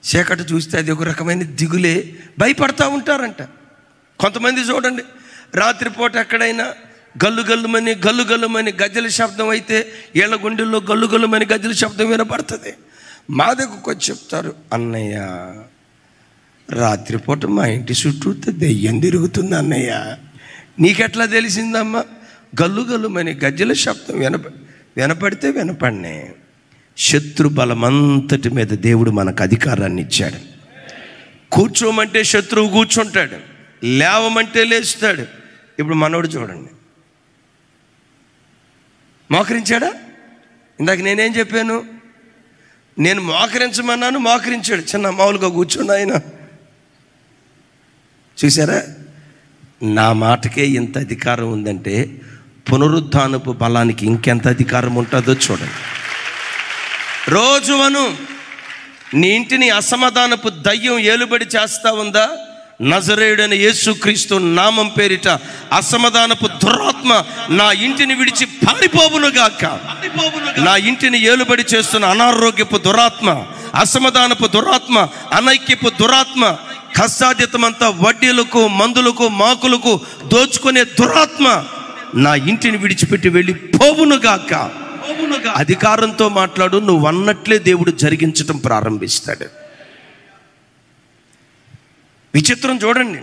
చీకటి చూస్తే అది ఒక రకమైన దిగులే, భయపడతా ఉంటారంట. కొంతమంది చూడండి, రాత్రిపూట ఎక్కడైనా గల్లుగల్లుమని గజ్జల శబ్దం అయితే ఏళ్ళ గుండెల్లో గల్లుగల్లుమని గజ్జల శబ్దం వినపడుతుంది. మా దగ్గరకు వచ్చి చెప్తారు, అన్నయ్య రాత్రిపూట మా ఇంటి చుట్టూ దెయ్యం తిరుగుతుంది అన్నయ్య. నీకెట్లా తెలిసిందమ్మా? గల్లుగల్లుమని గజ్జల శబ్దం వినపడితే వినపడినే. శత్రు బలమంతటి మీద దేవుడు మనకు అధికారాన్ని ఇచ్చాడు. కూర్చోమంటే శత్రువు కూర్చుంటాడు, లేవమంటే లేస్తాడు. ఇప్పుడు మనోడు చూడండి, మోకరించాడా? ఇందాక నేనేం చెప్పాను? నేను మోకరించమన్నాను, మోకరించాడు. చిన్న మామూలుగా కూర్చోండి ఆయన. చూసారా? నా మాటకే ఇంత అధికారం ఉందంటే పునరుద్ధానపు బలానికి ఇంకెంత అధికారం ఉంటుందో చూడండి. రోజువను నీ ఇంటిని అసమాధానపు దయ్యం ఏలుబడి చేస్తా ఉందా? నజరేయుడైన యేసుక్రీస్తు నామం పేరిట అసమాధానపు దురాత్మ నా ఇంటిని విడిచి పారిపోవునుగాక. నా ఇంటిని ఏలుబడి చేస్తున్న అనారోగ్యపు దురాత్మ, అసమాధానపు దురాత్మ, అనైక్యపు దురాత్మ, కష్టాతీతమంతా వడ్డీలకు, మందులకు, మాకులకు దోచుకునే దురాత్మ నా ఇంటిని విడిచిపెట్టి వెళ్ళి పోవునుగాక. అధికారంతో మాట్లాడు, నువ్వు అన్నట్లే దేవుడు జరిగించటం ప్రారంభిస్తాడు. విచిత్రం చూడండి,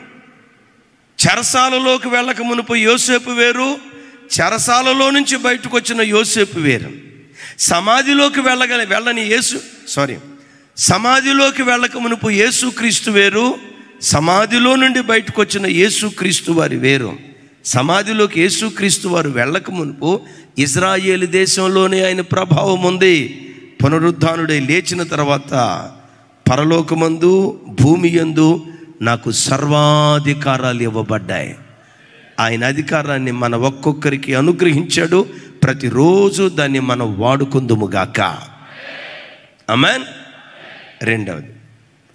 చెరసాలలోకి వెళ్ళక మునుపు యోసేపు వేరు, చెరసాలలో నుంచి బయటకు వచ్చిన యోసేపు వేరు. సమాధిలోకి సమాధిలోకి వెళ్ళక మునుపు యేసుక్రీస్తు వేరు, సమాధిలో నుండి బయటకు వచ్చిన యేసుక్రీస్తు వారి వేరు. సమాధిలోకి యేసుక్రీస్తు వారు వెళ్ళక మునుపు ఇజ్రాయేలు దేశంలోనే ఆయన ప్రభావం ఉంది. పునరుద్ధానుడై లేచిన తర్వాత పరలోకమందు, భూమి యందు నాకు సర్వాధికారాలు ఇవ్వబడ్డాయి. ఆయన అధికారాన్ని మన ఒక్కొక్కరికి అనుగ్రహించాడు. ప్రతిరోజు దాన్ని మనం వాడుకుందుముగాక. ఆమేన్.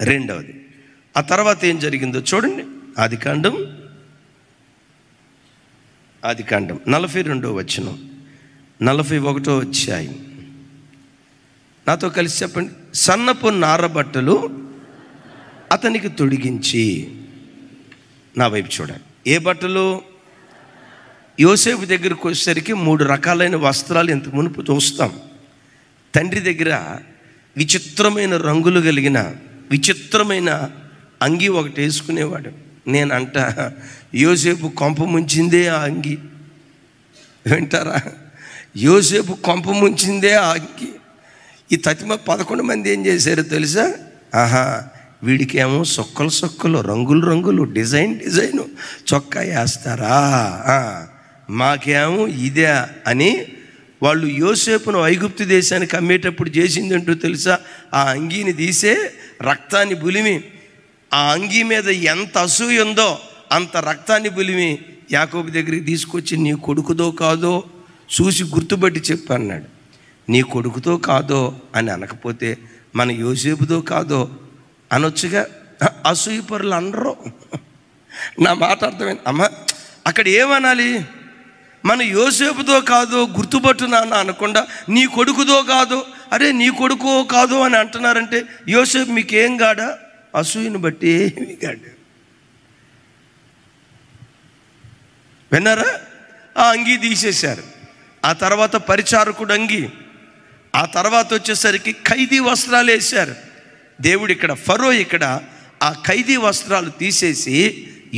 రెండవది ఆ తర్వాత ఏం జరిగిందో చూడండి. ఆదికాండం 42వ వచనం, 41వ అధ్యాయం. నాతో కలిసి చెప్పండి. సన్నపు నారబట్టలు అతనికి తొడిగించి, నా వైపు చూడండి. ఏ బట్టలు? యోసేపు దగ్గరకు వచ్చేసరికి 3 రకాలైన వస్త్రాలు ఇంతకు మునుపు చూస్తాం. తండ్రి దగ్గర విచిత్రమైన రంగులు కలిగిన విచిత్రమైన అంగి ఒకటి వేసుకునేవాడు. నేనంట యోసేపు కొంప ముంచిందే ఆ అంగి. వింటారా? యోసేపు కొంప ముంచిందే ఆ అంగి. ఈ తతిమ 11 మంది ఏం చేశారో తెలుసా? వీడికేమో సొక్కలు రంగులు డిజైను చొక్కా వేస్తారా, మాకేమో ఇదే అని వాళ్ళు యోసేపును ఐగుప్తు దేశానికి అమ్మేటప్పుడు చేసిందంటూ తెలుసా? ఆ అంగీని తీసే రక్తాన్ని బులిమి, ఆ అంగీ మీద ఎంత అసూయ ఉందో అంత రక్తాన్ని బులిమి యాకోబు దగ్గరికి తీసుకొచ్చి, నీ కొడుకుదో కాదో చూసి గుర్తుపట్టి చెప్పు అన్నాడు. నీ కొడుకుతో కాదో అని అనకపోతే మన యోసేపుతో కాదో అనొచ్చుగా. అసూయ పరులు అనరు. నా మాట అర్థమైంది అమ్మ? అక్కడ ఏమనాలి? మన యోసేపుతో కాదో గుర్తుపట్టు నాన్న అనకుండా నీ కొడుకుదో కాదో, అరే నీ కొడుకో కాదో అని అంటున్నారంటే యోసేపు మీకేం గాడా? అసూయను బట్టి ఏమి గాడు. విన్నారా? ఆ అంగీ తీసేశారు. ఆ తర్వాత పరిచారకుడు అంగి, ఆ తర్వాత వచ్చేసరికి ఖైదీ వస్త్రాలు వేశారు. దేవుడు ఇక్కడ, ఫరో ఇక్కడ ఆ ఖైదీ వస్త్రాలు తీసేసి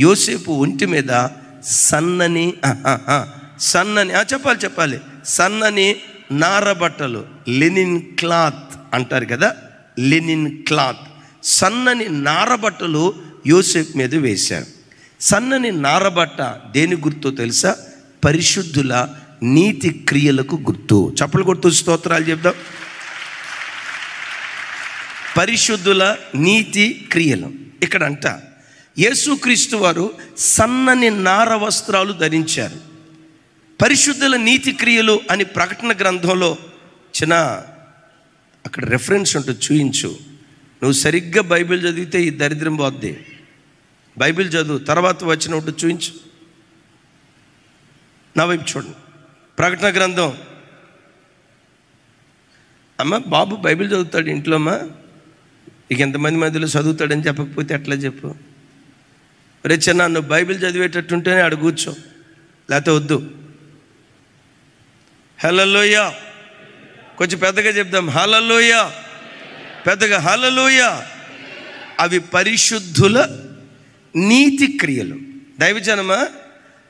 యోసేపు ఒంటి మీద సన్నని సన్నని నారబట్టలు, లెనిన్ క్లాత్ అంటారు కదా, లెనిన్ క్లాత్, సన్నని నారబట్టలు యోసేపు మీద వేశారు. సన్నని నారబట్ట దేని గుర్తో తెలుసా? పరిశుద్ధుల నీతి క్రియలకు గుర్తు. చప్పలు కొడుతూ స్తోత్రాలు చెప్దాం. పరిశుద్ధుల నీతి క్రియలు. ఇక్కడ అంట యేసుక్రీస్తు వారు సన్నని నార వస్త్రాలు ధరించారు. పరిశుద్ధుల నీతి క్రియలు అని ప్రకటన గ్రంథంలో చిన్న అక్కడ రెఫరెన్స్ ఉంటుంది, చూయించు. నువ్వు సరిగ్గా బైబిల్ చదివితే ఈ దరిద్రం పోద్ది. బైబిల్ చదువు, తర్వాత వచ్చినప్పుడు చూయించు. నా వైపు చూడండి. ప్రకటన గ్రంథం. అమ్మ బాబు బైబిల్ చదువుతాడు ఇంట్లో. అమ్మా ఇక ఎంతమంది మధ్యలో చదువుతాడని చెప్పకపోతే ఎట్లా చెప్పు? రే చిన్న, నువ్వు బైబిల్ చదివేటట్టుంటేనే ఆడ కూర్చో, లేకపోతే వద్దు. హల్లెలూయా. కొంచెం పెద్దగా చెప్దాం. హల్లెలూయా. పెద్దగా హల్లెలూయా. అవి పరిశుద్ధుల నీతి క్రియలు. దైవజనమా,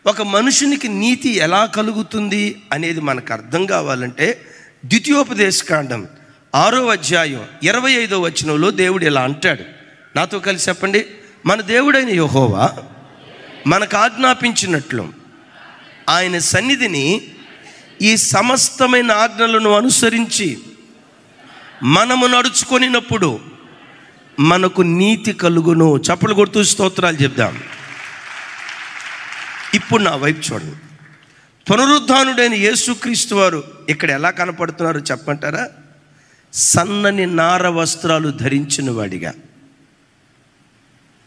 ఒక మనుషునికి నీతి ఎలా కలుగుతుంది అనేది మనకు అర్థం కావాలంటే ద్వితీయోపదేశకాండం 6వ అధ్యాయం 25వ వచనంలో దేవుడు ఇలా అంటాడు. నాతో కలిసి చెప్పండి. మన దేవుడైన యెహోవా మనకు ఆజ్ఞాపించినట్లు ఆయన సన్నిధిని ఈ సమస్తమైన ఆజ్ఞలను అనుసరించి మనము నడుచుకొనినప్పుడు మనకు నీతి కలుగును. చప్పలు కొడుతూ స్తోత్రాలు చెప్దాం. ఇప్పుడు నా వైపు చూడండి. పునరుద్ధానుడైన యేసుక్రీస్తు వారు ఇక్కడ ఎలా కనపడుతున్నారో చెప్పంటారా? సన్నని నార వస్త్రాలు ధరించిన వాడిగా.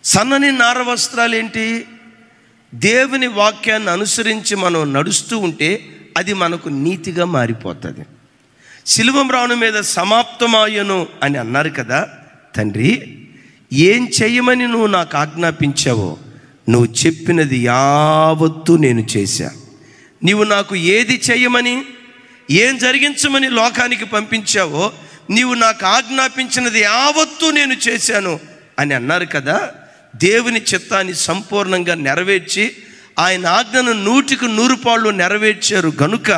సన్నని నార వస్త్రాలు ఏంటి? దేవుని వాక్యాన్ని అనుసరించి మనం నడుస్తూ ఉంటే అది మనకు నీతిగా మారిపోతుంది. సిలువ మ్రాను మీద సమాప్తమాయను అని అన్నారు కదా. తండ్రి, ఏం చెయ్యమని నువ్వు నాకు ఆజ్ఞాపించావో నువ్వు చెప్పినది యావత్తు నేను చేశా. నీవు నాకు ఏది చెయ్యమని, ఏం జరిగించమని లోకానికి పంపించావో నీవు నాకు ఆజ్ఞాపించినది యావత్తు నేను చేశాను అని అన్నారు కదా. దేవుని చిత్తాన్ని సంపూర్ణంగా నెరవేర్చి ఆయన ఆజ్ఞను 100% నెరవేర్చారు గనుక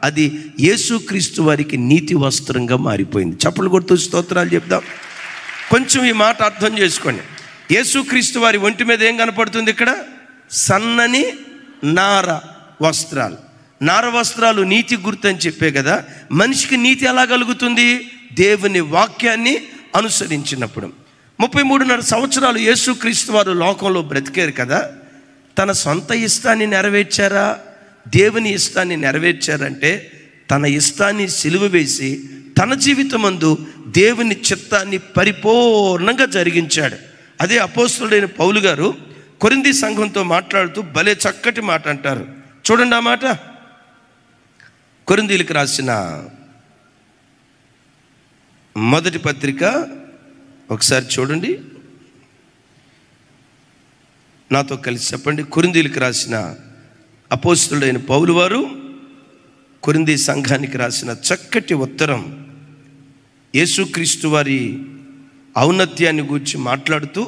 అది యేసుక్రీస్తు వారికి నీతి వస్త్రంగా మారిపోయింది. చప్పలు కొడుతూ స్తోత్రాలు చెప్దాం. కొంచెం ఈ మాట అర్థం చేసుకోండి. యేసుక్రీస్తు వారి ఒంటి మీద ఏం కనపడుతుంది? ఇక్కడ సన్నని నార వస్త్రాలు. నార వస్త్రాలు నీతి గుర్తు అని చెప్పే కదా. మనిషికి నీతి ఎలా కలుగుతుంది? దేవుని వాక్యాన్ని అనుసరించినప్పుడు. 33.5 సంవత్సరాలు యేసుక్రీస్తు వారు లోకంలో బ్రతికారు కదా. తన సొంత ఇష్టాన్ని నెరవేర్చారా, దేవుని ఇష్టాన్ని నెరవేర్చారంటే తన ఇష్టాన్ని సిలువ వేసి తన జీవితమందు దేవుని చిత్తాన్ని పరిపూర్ణంగా జరిగించాడు. అదే అపోస్తలుడైన పౌలు గారు కొరింథీ సంఘంతో మాట్లాడుతూ భలే చక్కటి మాట అంటారు. చూడండి ఆ మాట. కొరింథీలకు రాసిన మొదటి పత్రిక ఒకసారి చూడండి, నాతో కలిసి చెప్పండి. కొరింథీలకు రాసిన అపోస్తలుడైన పౌలు వారు కొరింథీ సంఘానికి రాసిన చక్కటి ఉత్తరం. యేసుక్రీస్తు వారి ఔన్నత్యాన్ని గురించి మాట్లాడుతూ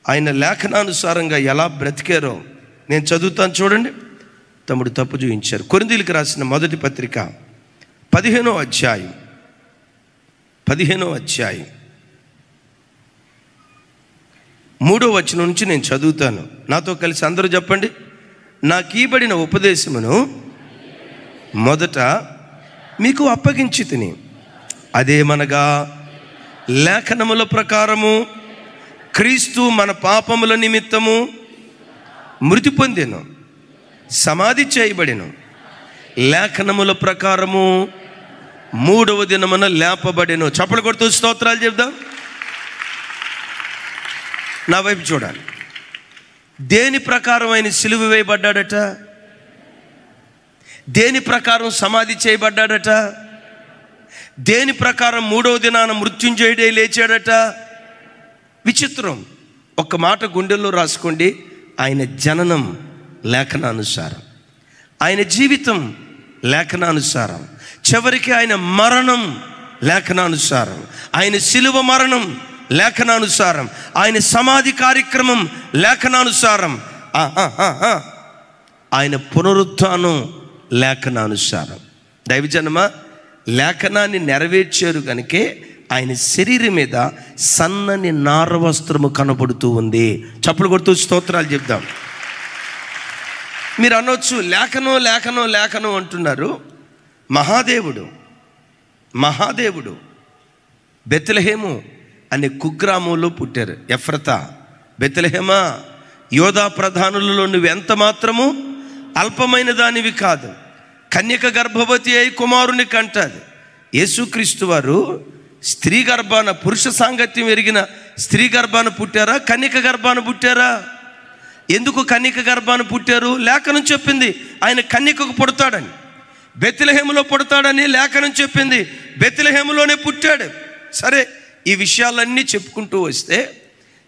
ఆయన లేఖనానుసారంగా ఎలా బ్రతికారో నేను చదువుతాను చూడండి. తమ్ముడు తప్పు చూపించారు. కొరింథీలకు రాసిన మొదటి పత్రిక 15వ అధ్యాయం 3వ వచనం నుంచి నేను చదువుతాను. నాతో కలిసి అందరూ చెప్పండి. నాకు ఇవ్వబడిన ఉపదేశమును మొదట మీకు అప్పగించి తిని, అదేమనగా లేఖనముల ప్రకారము క్రీస్తు మన పాపముల నిమిత్తము మృతి పొందెను, సమాధి చేయబడెను, లేఖనముల ప్రకారము 3వ దినమున లేపబడెను. చప్పలు కొడుతూ స్తోత్రాలు చెప్దాం. నా వైపు చూడాలి. దేని ప్రకారం ఆయన సిలువ వేయబడ్డాడట? దేని ప్రకారం సమాధి చేయబడ్డాడట? దేని ప్రకారం 3వ దినాన మృత్యుంజయుడే లేచాడట? విచిత్రం. ఒక్క మాట గుండెల్లో రాసుకోండి. ఆయన జననం లేఖనానుసారం, ఆయన జీవితం లేఖనానుసారం, చివరికి ఆయన మరణం లేఖనానుసారం, ఆయన సిలువ మరణం లేఖనానుసారం, ఆయన సమాధి కార్యక్రమం లేఖనానుసారం, ఆయన పునరుత్థానం లేఖనానుసారం. దైవజనమా, లేఖనాన్ని నెరవేర్చారు కనుకే ఆయన శరీరం మీద సన్నని నార వస్త్రము కనబడుతూ ఉంది. చప్పులు కొడుతూ స్తోత్రాలు చెప్దాం. మీరు అనొచ్చు, లేఖనం లేఖనం లేఖనం అంటున్నారు. మహాదేవుడు బెత్లెహేము అనే కుగ్రామంలో పుట్టారు. ఎఫ్రతా, బెత్లెహేమా, యోధా ప్రధానులలో నువ్వు ఎంత మాత్రము అల్పమైన దానివి కాదు, కన్యక గర్భవతి అయి కుమారుని కంటది. యేసుక్రీస్తు వారు స్త్రీ గర్భాన, పురుష సాంగత్యం ఎరిగిన స్త్రీ గర్భాన పుట్టారా, కన్యక గర్భాన పుట్టారా? ఎందుకు కన్యక గర్భాన పుట్టారు? లేఖనం చెప్పింది ఆయన కన్యకకు పుడతాడని. బెత్లెహేములో పుడతాడని లేఖనం చెప్పింది. బెత్లెహేములోనే పుట్టాడు. సరే, ఈ విషయాలన్నీ చెప్పుకుంటూ వస్తే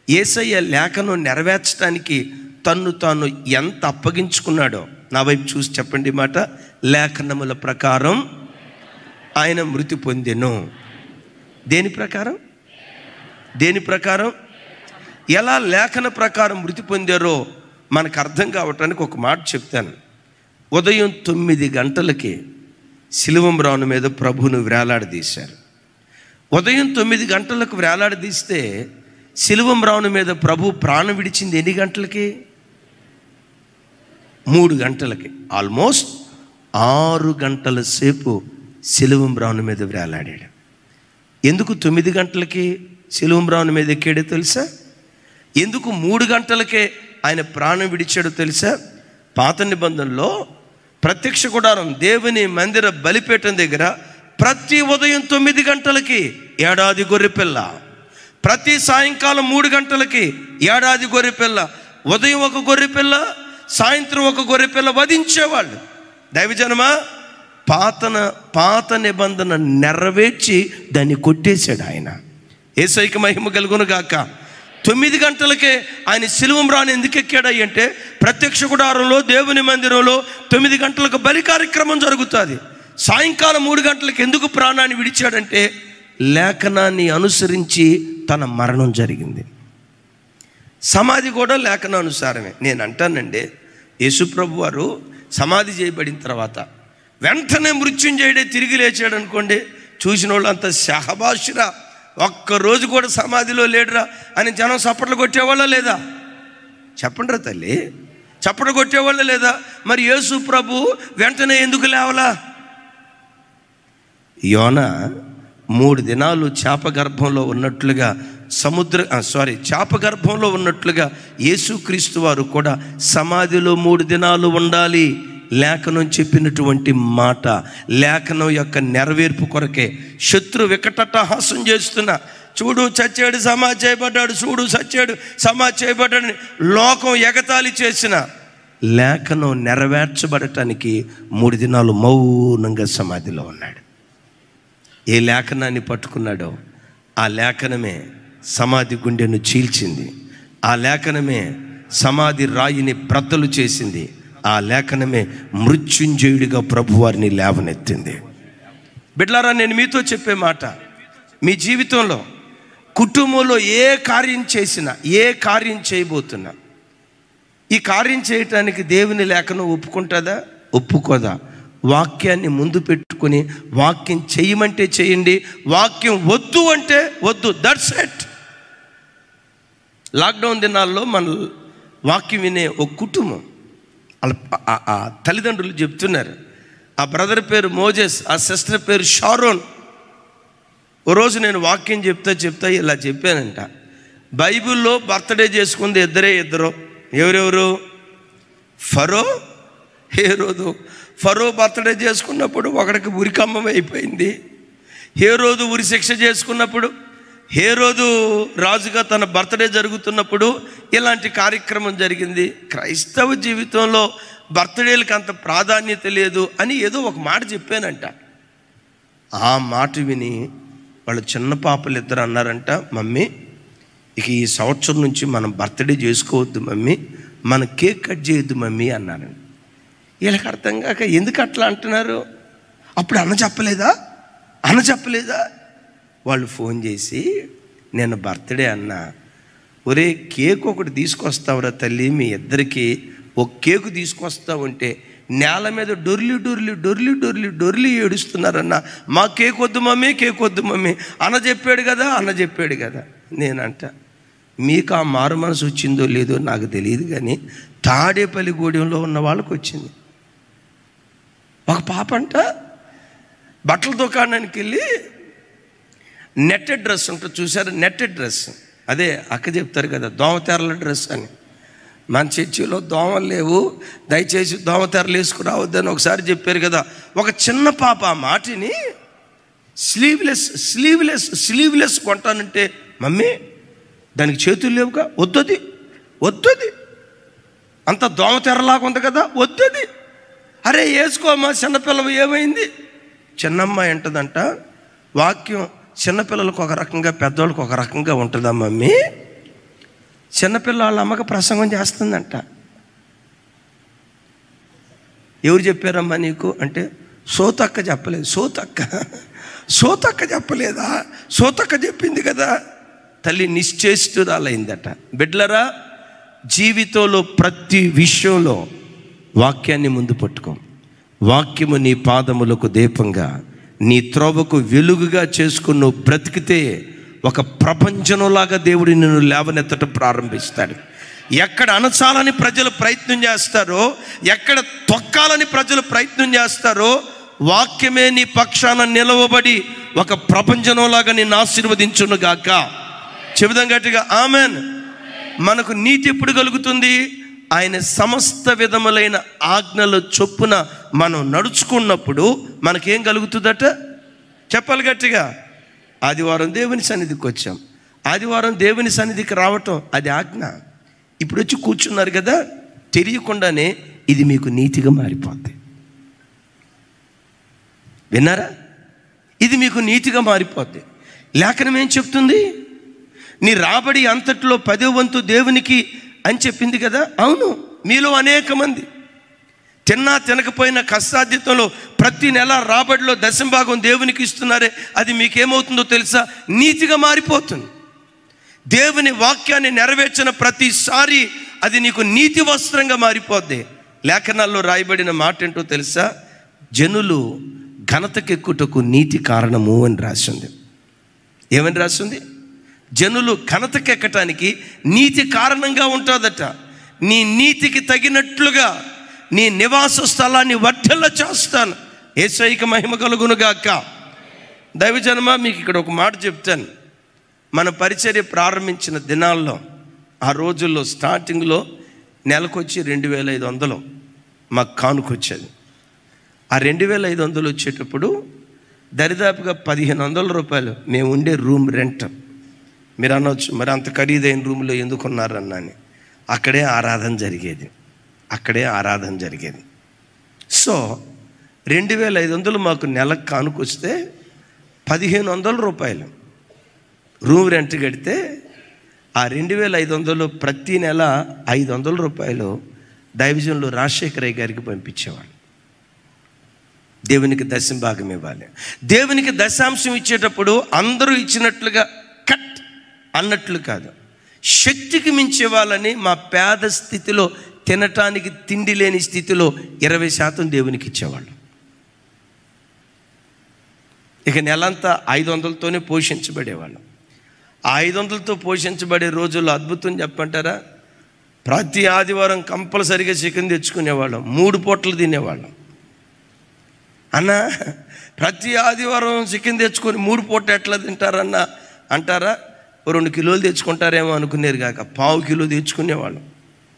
యేసయ్య లేఖనం నెరవేర్చడానికి తన్ను తాను ఎంత అప్పగించుకున్నాడో నా వైపు చూసి చెప్పండి మాట. లేఖనముల ప్రకారం ఆయన మృతి పొందెను. దేని ప్రకారం? ఎలా లేఖన ప్రకారం మృతి పొందారో మనకు అర్థం కావటానికి ఒక మాట చెప్తాను. ఉదయం 9 గంటలకి సిలువ మ్రాను మీద ప్రభువును వేలాడదీశారు. ఉదయం 9 గంటలకు వేలాడదీస్తే సిలువ మ్రాను మీద ప్రభు ప్రాణం విడిచింది ఎన్ని గంటలకి? 3 గంటలకి. ఆల్మోస్ట్ 6 గంటల సేపు సిలువ మ్రాను మీద వేలాడాడు. ఎందుకు 9 గంటలకి సిలువ మ్రాను మీద ఎక్కాడో తెలుసా? ఎందుకు 3 గంటలకే ఆయన ప్రాణం విడిచాడో తెలుసా? పాత నిబంధనలో ప్రత్యక్ష గుడారం, దేవుని మందిర బలిపీఠం దగ్గర ప్రతి ఉదయం 9 గంటలకి ఏడాది గొర్రెపిల్ల, ప్రతి సాయంకాలం 3 గంటలకి ఏడాది గొర్రెపిల్ల, ఉదయం ఒక గొర్రెపిల్ల, సాయంత్రం ఒక గొర్రెపిల్ల వధించేవాళ్ళు. దైవజనమా, పాత నిబంధన నెరవేర్చి దాన్ని కొట్టేశాడు ఆయన. యేసయ్యకి మహిమ కలుగును గాక. 9 గంటలకే ఆయన శిలువ మ్రాను ఎందుకు ఎక్కాడు అంటే, ప్రత్యక్ష గుడారంలో దేవుని మందిరంలో 9 గంటలకు బలి కార్యక్రమం జరుగుతుంది. సాయంకాలం 3 గంటలకు ఎందుకు ప్రాణాన్ని విడిచాడంటే, లేఖనాన్ని అనుసరించి తన మరణం జరిగింది. సమాధి కూడా లేఖనానుసారమే. నేను అంటానండి, యేసుప్రభు వారు సమాధి చేయబడిన తర్వాత వెంటనే మృత్యుంజయుడే తిరిగి లేచాడు అనుకోండి, చూసిన వాళ్ళు అంత షహబాషురా, ఒక్కరోజు కూడా సమాధిలో లేడురా అని జనం చప్పట్లు కొట్టేవాళ్ళ లేదా? చెప్పండి రా తల్లి, చప్పట్లు కొట్టేవాళ్ళ లేదా? మరి యేసు ప్రభు వెంటనే ఎందుకు లేవలా? యోనా 3 దినాలు చేప గర్భంలో ఉన్నట్లుగా చేప గర్భంలో ఉన్నట్లుగా యేసుక్రీస్తు వారు కూడా సమాధిలో 3 దినాలు ఉండాలి. లేఖనం చెప్పినటువంటి మాట, లేఖనం యొక్క నెరవేర్పు కొరకే. శత్రు వికటట్టహాసం చేస్తున్నా, చూడు చచ్చాడు సమాధి చేయబడ్డాడు, చూడు చచ్చాడు సమాధి చేయబడ్డాడని లోకం ఎగతాళి చేసిన లేఖనం నెరవేర్చబడటానికి 3 దినాలు మౌనంగా సమాధిలో ఉన్నాడు. ఏ లేఖనాన్ని పట్టుకున్నాడో ఆ లేఖనమే సమాధి గుండెను చీల్చింది. ఆ లేఖనమే సమాధి రాయిని బ్రద్దలు చేసింది. ఆ లేఖనమే మృత్యుంజయుడిగా ప్రభువారిని లేవనెత్తింది. బిడ్లారా, నేను మీతో చెప్పే మాట, మీ జీవితంలో కుటుంబంలో ఏ కార్యం చేసినా, ఏ కార్యం చేయబోతున్నా, ఈ కార్యం చేయటానికి దేవుని లేఖనం ఒప్పుకుంటుందా? ఒప్పుకోదా? వాక్యాన్ని ముందు పెట్టుకొని వాక్యం చేయమంటే చేయండి, వాక్యం వద్దు అంటే వద్దు. That's it. లాక్డౌన్ దినాల్లో మన వాక్యం వినే ఒక కుటుంబం, ఆ తల్లిదండ్రులు చెప్తున్నారు. ఆ బ్రదర్ పేరు మోజెస్, ఆ సిస్టర్ పేరు షారోన్. ఓ రోజు నేను వాక్యం చెప్తా ఇలా చెప్పానంట, బైబిల్లో బర్త్డే చేసుకుంది ఇద్దరు. ఎవరెవరు? ఫరో, హేరోదు. ఫరో బర్త్డే చేసుకున్నప్పుడు ఒకడికి ఉరికమ్మం అయిపోయింది. హేరోదు ఉరి శిక్ష చేసుకున్నప్పుడు, హేరోదు రాజుగా తన బర్త్డే జరుగుతున్నప్పుడు ఇలాంటి కార్యక్రమం జరిగింది. క్రైస్తవ జీవితంలో బర్త్డేలకు అంత ప్రాధాన్యత లేదు అని ఏదో ఒక మాట చెప్పానంట. ఆ మాట విని వాళ్ళ చిన్న పాపలు ఇద్దరు అన్నారంట, మమ్మీ ఇక ఈ సంవత్సరం నుంచి మనం బర్త్డే చేసుకోవద్దు మమ్మీ, మన కేక్ కట్ చేయొద్దు మమ్మీ అన్నారండి. వీళ్ళకి అర్థం కాక ఎందుకు అట్లా అంటున్నారు? అప్పుడు అన్న చెప్పలేదా? వాళ్ళు ఫోన్ చేసి, నేను బర్త్డే అన్నా, ఒరే కేక్ ఒకటి తీసుకొస్తావురా తల్లి, మీ ఇద్దరికి ఒక కేకు తీసుకొస్తావుంటే నేల మీద డొర్లి ఏడుస్తున్నారన్న. మా కేక్ వద్దు మమ్మీ, అన్న చెప్పాడు కదా. నేనంట, మీకు ఆ మారు మనసు వచ్చిందో లేదో నాకు తెలియదు, కానీ తాడేపల్లి గూడెంలో ఉన్న వాళ్ళకి వచ్చింది. ఒక పాప అంట బట్టల దుకాణానికి వెళ్ళి నెట్టెడ్ డ్రెస్ ఉంటుంది చూసారు, నెట్టెడ్ డ్రెస్, అదే అక్క చెప్తారు కదా దోమతెరల డ్రెస్ అని. మన చర్చిలో దోమలు లేవు, దయచేసి దోమతెరలు వేసుకురావద్దని ఒకసారి చెప్పారు కదా. ఒక చిన్న పాప ఆ మాటిని స్లీవ్లెస్ కొంటానంటే, మమ్మీ దానికి చేతులు లేవుగా, వద్దది అంత దోమతెరలాగా ఉంది కదా, వద్దది. అరే వేసుకోమ్మా చిన్నపిల్లలు, ఏమైంది? చిన్నమ్మాయి అంటదంట, వాక్యం చిన్నపిల్లలకు ఒక రకంగా పెద్దవాళ్ళకి ఒక రకంగా ఉంటుందా మమ్మీ? చిన్నపిల్ల వాళ్ళ అమ్మకి ప్రసంగం చేస్తుందంట. ఎవరు చెప్పారమ్మా నీకు అంటే, సోతక్క చెప్పలేదు. సోతక్క చెప్పలేదా? సోతక్క చెప్పింది కదా. తల్లి నిశ్చేష్టురాలైందట. బిడ్లరా, జీవితంలో ప్రతి విషయంలో వాక్యాన్ని ముందు పట్టుకో. వాక్యము నీ పాదములకు దీపంగా, నీ త్రోవకు వెలుగుగా చేసుకుని నువ్వు బ్రతికితే ఒక ప్రపంచంలాగా దేవుడు నిన్ను లేవనెత్తటం ప్రారంభిస్తాడు. ఎక్కడ అణచాలని ప్రజలు ప్రయత్నం చేస్తారో, ఎక్కడ తొక్కాలని ప్రజలు ప్రయత్నం చేస్తారో, వాక్యమే నీ పక్షాన నిలవబడి ఒక ప్రపంచంలాగా నిన్ను ఆశీర్వదించును గాక. చెబుదాం గట్టిగా ఆమెన్. మనకు నీతి ఎప్పుడు కలుగుతుంది? ఆయన సమస్త విధములైన ఆజ్ఞల చొప్పున మనం నడుచుకున్నప్పుడు మనకేం కలుగుతుందట? చెప్పాలి గట్టిగా. ఆదివారం దేవుని సన్నిధికి వచ్చాం. ఆదివారం దేవుని సన్నిధికి రావటం అది ఆజ్ఞ. ఇప్పుడు వచ్చి కూర్చున్నారు కదా, తెలియకుండానే ఇది మీకు నీతిగా మారిపోద్ది. విన్నారా? ఇది మీకు నీతిగా మారిపోద్ది. లేఖనం ఏం చెప్తుంది? నీ రాబడి అంతట్లో 10వ వంతు దేవునికి అని చెప్పింది కదా. అవును, మీలో అనేక మంది తిన్నా తినకపోయినా కష్టార్జితంలో ప్రతి నెల రాబడిలో 10% దేవునికి ఇస్తున్నారే, అది మీకేమవుతుందో తెలుసా? నీతిగా మారిపోతుంది. దేవుని వాక్యాన్ని నెరవేర్చిన ప్రతిసారి అది నీకు నీతి వస్త్రంగా మారిపోద్ది. లేఖనాల్లో రాయబడిన మాట ఏంటో తెలుసా? జనులు ఘనతకెక్కుటకు నీతి కారణము అని రాసింది. ఏమని రాసింది? జనులు ఘనతకెక్కటానికి నీతి కారణంగా ఉంటుందట. నీ నీతికి తగినట్లుగా నీ నివాస స్థలాన్ని వర్ధిల్ల చేస్తాను. యేసయ్యకి మహిమ కలుగునుగాక. దైవజనమా, మీకు ఇక్కడ ఒక మాట చెప్తాను. మన పరిచర్య ప్రారంభించిన దినాల్లో, ఆ రోజుల్లో స్టార్టింగ్లో నెలకొచ్చి 2500 మాకు కానుకొచ్చేది. ఆ 2500 వచ్చేటప్పుడు దరిదాపుగా 1500 రూపాయలు మేము ఉండే రూమ్ రెంట్. మీరు అనవచ్చు, మరి అంత ఖరీదైన రూమ్లో ఎందుకున్నారన్నా అని. అక్కడే ఆరాధన జరిగేది. సో 2500 మాకు నెలకు కానుకొస్తే 1500 రూపాయలు రూమ్ రెంట్ కడితే, ఆ 2500 ప్రతి నెల 500 రూపాయలు దైవజనులు రాజశేఖరయ్య గారికి పంపించేవాళ్ళు. దేవునికి దశంభాగం ఇవ్వాలి. దేవునికి దశాంశం ఇచ్చేటప్పుడు అందరూ ఇచ్చినట్లుగా కట్ అన్నట్లు కాదు, శక్తికి మించి ఇవ్వాలని. మా పేద స్థితిలో, తినటానికి తిండి లేని స్థితిలో 20% దేవునికి ఇచ్చేవాళ్ళు. ఇక నెలంతా 500తోనే పోషించబడేవాళ్ళం. ఆ 500తో పోషించబడే రోజుల్లో అద్భుతం చెప్పంటారా? ప్రతి ఆదివారం కంపల్సరిగా చికెన్ తెచ్చుకునేవాళ్ళం. 3 పూటలు తినేవాళ్ళం. అన్నా, ప్రతి ఆదివారం చికెన్ తెచ్చుకొని 3 పూటలు ఎట్లా తింటారన్నా అంటారా? 2 కిలోలు తెచ్చుకుంటారేమో అనుకునేరు కాక 1/2 కిలో తెచ్చుకునేవాళ్ళం.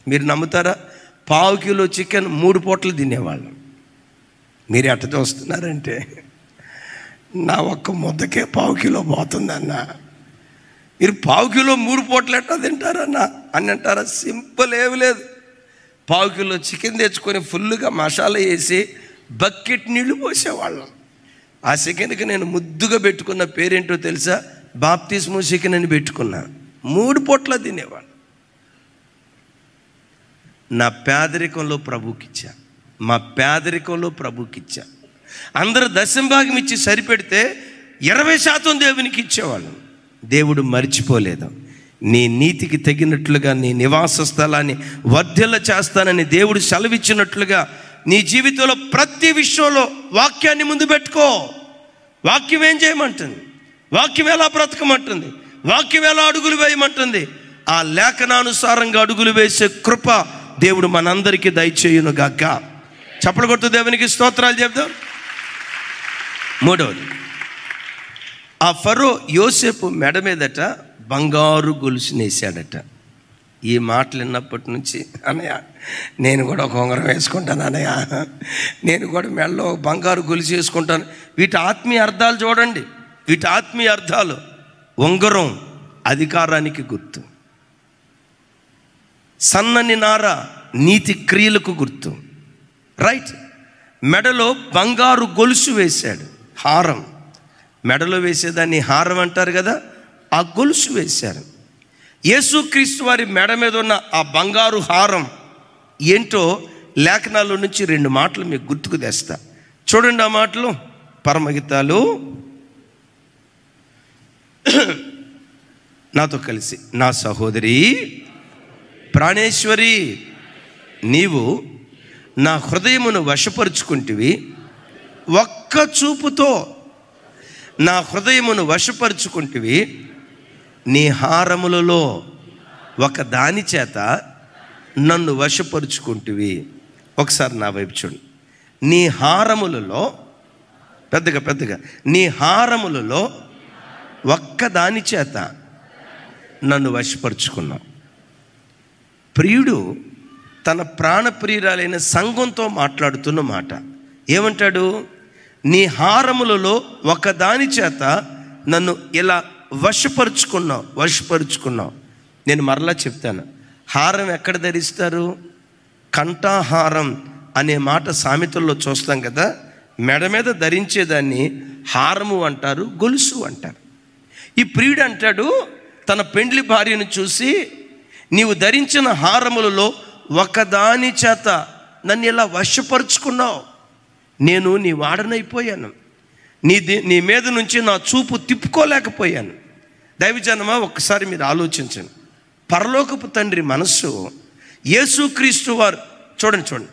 మీరు నమ్ముతారా? 1/2 కిలో చికెన్ 3 పూటలు తినేవాళ్ళం. మీరు ఎట్ట చూస్తున్నారంటే, నా ఒక్క ముద్దకే 1/2 కిలో పోతుందన్న. మీరు 1/2 కిలో 3 పూటలు ఎట్లా తింటారన్నా అని అంటారా? సింపుల్, ఏమి లేదు. 1/2 కిలో చికెన్ తెచ్చుకొని ఫుల్గా మసాలా వేసి బకెట్ నీళ్లు పోసేవాళ్ళం. ఆ చికెన్కి నేను ముద్దుగా పెట్టుకున్న పేరేంటో తెలుసా? బాప్తిస్మో చికెన్ అని పెట్టుకున్నా. 3 పూటలు తినేవాళ్ళు. నా పేదరికంలో ప్రభుకిచ్చా, మా పేదరికంలో ప్రభుకిచ్చా. అందరూ దశంభాగం ఇచ్చి సరిపెడితే 20% దేవునికి ఇచ్చేవాళ్ళు. దేవుడు మర్చిపోలేదు. నీ నీతికి తగినట్లుగా నీ నివాస స్థలాన్ని వర్ధిల్ల చేస్తానని దేవుడు సెలవిచ్చినట్లుగా నీ జీవితంలో ప్రతి విషయంలో వాక్యాన్ని ముందు పెట్టుకో. వాక్యం ఏం చేయమంటుంది? వాక్యం ఎలా బ్రతకమంటుంది? వాక్యం ఎలా అడుగులు వేయమంటుంది? ఆ లేఖనానుసారంగా అడుగులు వేసే కృప దేవుడు మనందరికీ దయచేయును గాక. చప్పలు కొడుతూ దేవునికి స్తోత్రాలు చెప్తాం. 3వది, ఆ ఫరో యోసేపు మెడ మీదట బంగారు గొలుసునేసాడట. ఈ మాటలు విన్నప్పటి నుంచి, అన్నయ్య నేను కూడా ఒక ఉంగరం వేసుకుంటాను, అన్నయ్య నేను కూడా మెడలో బంగారు గొలుసు వేసుకుంటాను. వీటి ఆత్మీయ అర్థాలు చూడండి. వీటి ఆత్మీయ అర్థాలు: ఉంగరం అధికారానికి గుర్తు, సన్నని నార నీతి క్రియలకు గుర్తు. రైట్. మెడలో బంగారు గొలుసు వేశాడు. హారం, మెడలో వేసేదాన్ని హారం అంటారు కదా, ఆ గొలుసు వేశారు. యేసుక్రీస్తు వారి మెడ మీద ఉన్న ఆ బంగారు హారం ఏంటో లేఖనాల్లో నుంచి 2 మాటలు మీకు గుర్తుకు తెస్తా. చూడండి ఆ మాటలు. పరమగీతాలు నాతో కలిసి, నా సహోదరి ప్రాణేశ్వరి, నీవు నా హృదయమును వశపరుచుకుంటివి, ఒక్క చూపుతో నా హృదయమును వశపరుచుకుంటివి, నీ హారములలో ఒక దాని చేత నన్ను వశపరుచుకుంటివి. ఒకసారి నా వైపు చూడండి. నీ హారములలో, పెద్దగా నీ హారములలో ఒక్క దాని చేత నన్ను వశపరుచుకున్నావు. ప్రియుడు తన ప్రాణప్రియురాలైన సంఘంతో మాట్లాడుతున్న మాట ఏమంటాడు? నీ హారములలో ఒక దాని చేత నన్ను ఇలా వశపరుచుకున్నావు. నేను మరలా చెప్తాను, హారం ఎక్కడ ధరిస్తారు? కంఠహారం అనే మాట సామెతల్లో చూస్తాం కదా. మెడ మీద ధరించేదాన్ని హారము అంటారు, గొలుసు అంటారు. ఈ ప్రియుడు అంటాడు తన పెండ్లి భార్యను చూసి, నీవు ధరించిన హారములలో ఒకదాని చేత నన్ను ఇలా వశపరుచుకున్నావు, నేను నీ వాడనైపోయాను, నీ మీద నుంచి నా చూపు తిప్పుకోలేకపోయాను. దైవజనమా, ఒక్కసారి మీరు ఆలోచించండి. పరలోకపు తండ్రి మనస్సు యేసుక్రీస్తు వారు, చూడండి,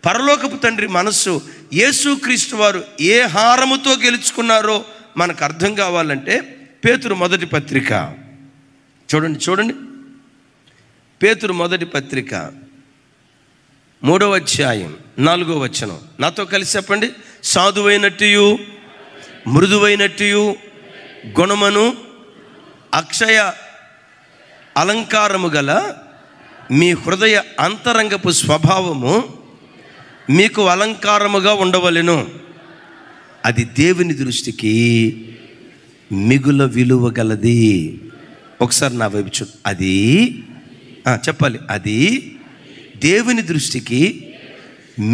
పరలోకపు తండ్రి మనస్సు యేసుక్రీస్తు వారు ఏ హారముతో గెలుచుకున్నారో మనకు అర్థం కావాలంటే పేతురు మొదటి పత్రిక చూడండి, పేతురు మొదటి పత్రిక 3వ అధ్యాయం 4వ వచనం. నాతో కలిసి చెప్పండి. సాధువైనట్టు మృదువైనట్టు గుణమును అక్షయ అలంకారము గల మీ హృదయ అంతరంగపు స్వభావము మీకు అలంకారముగా ఉండవలెను, అది దేవుని దృష్టికి మిగుల విలువ గలది. ఒకసారి నా వైపు చూ, అది చెప్పాలి, అది దేవుని దృష్టికి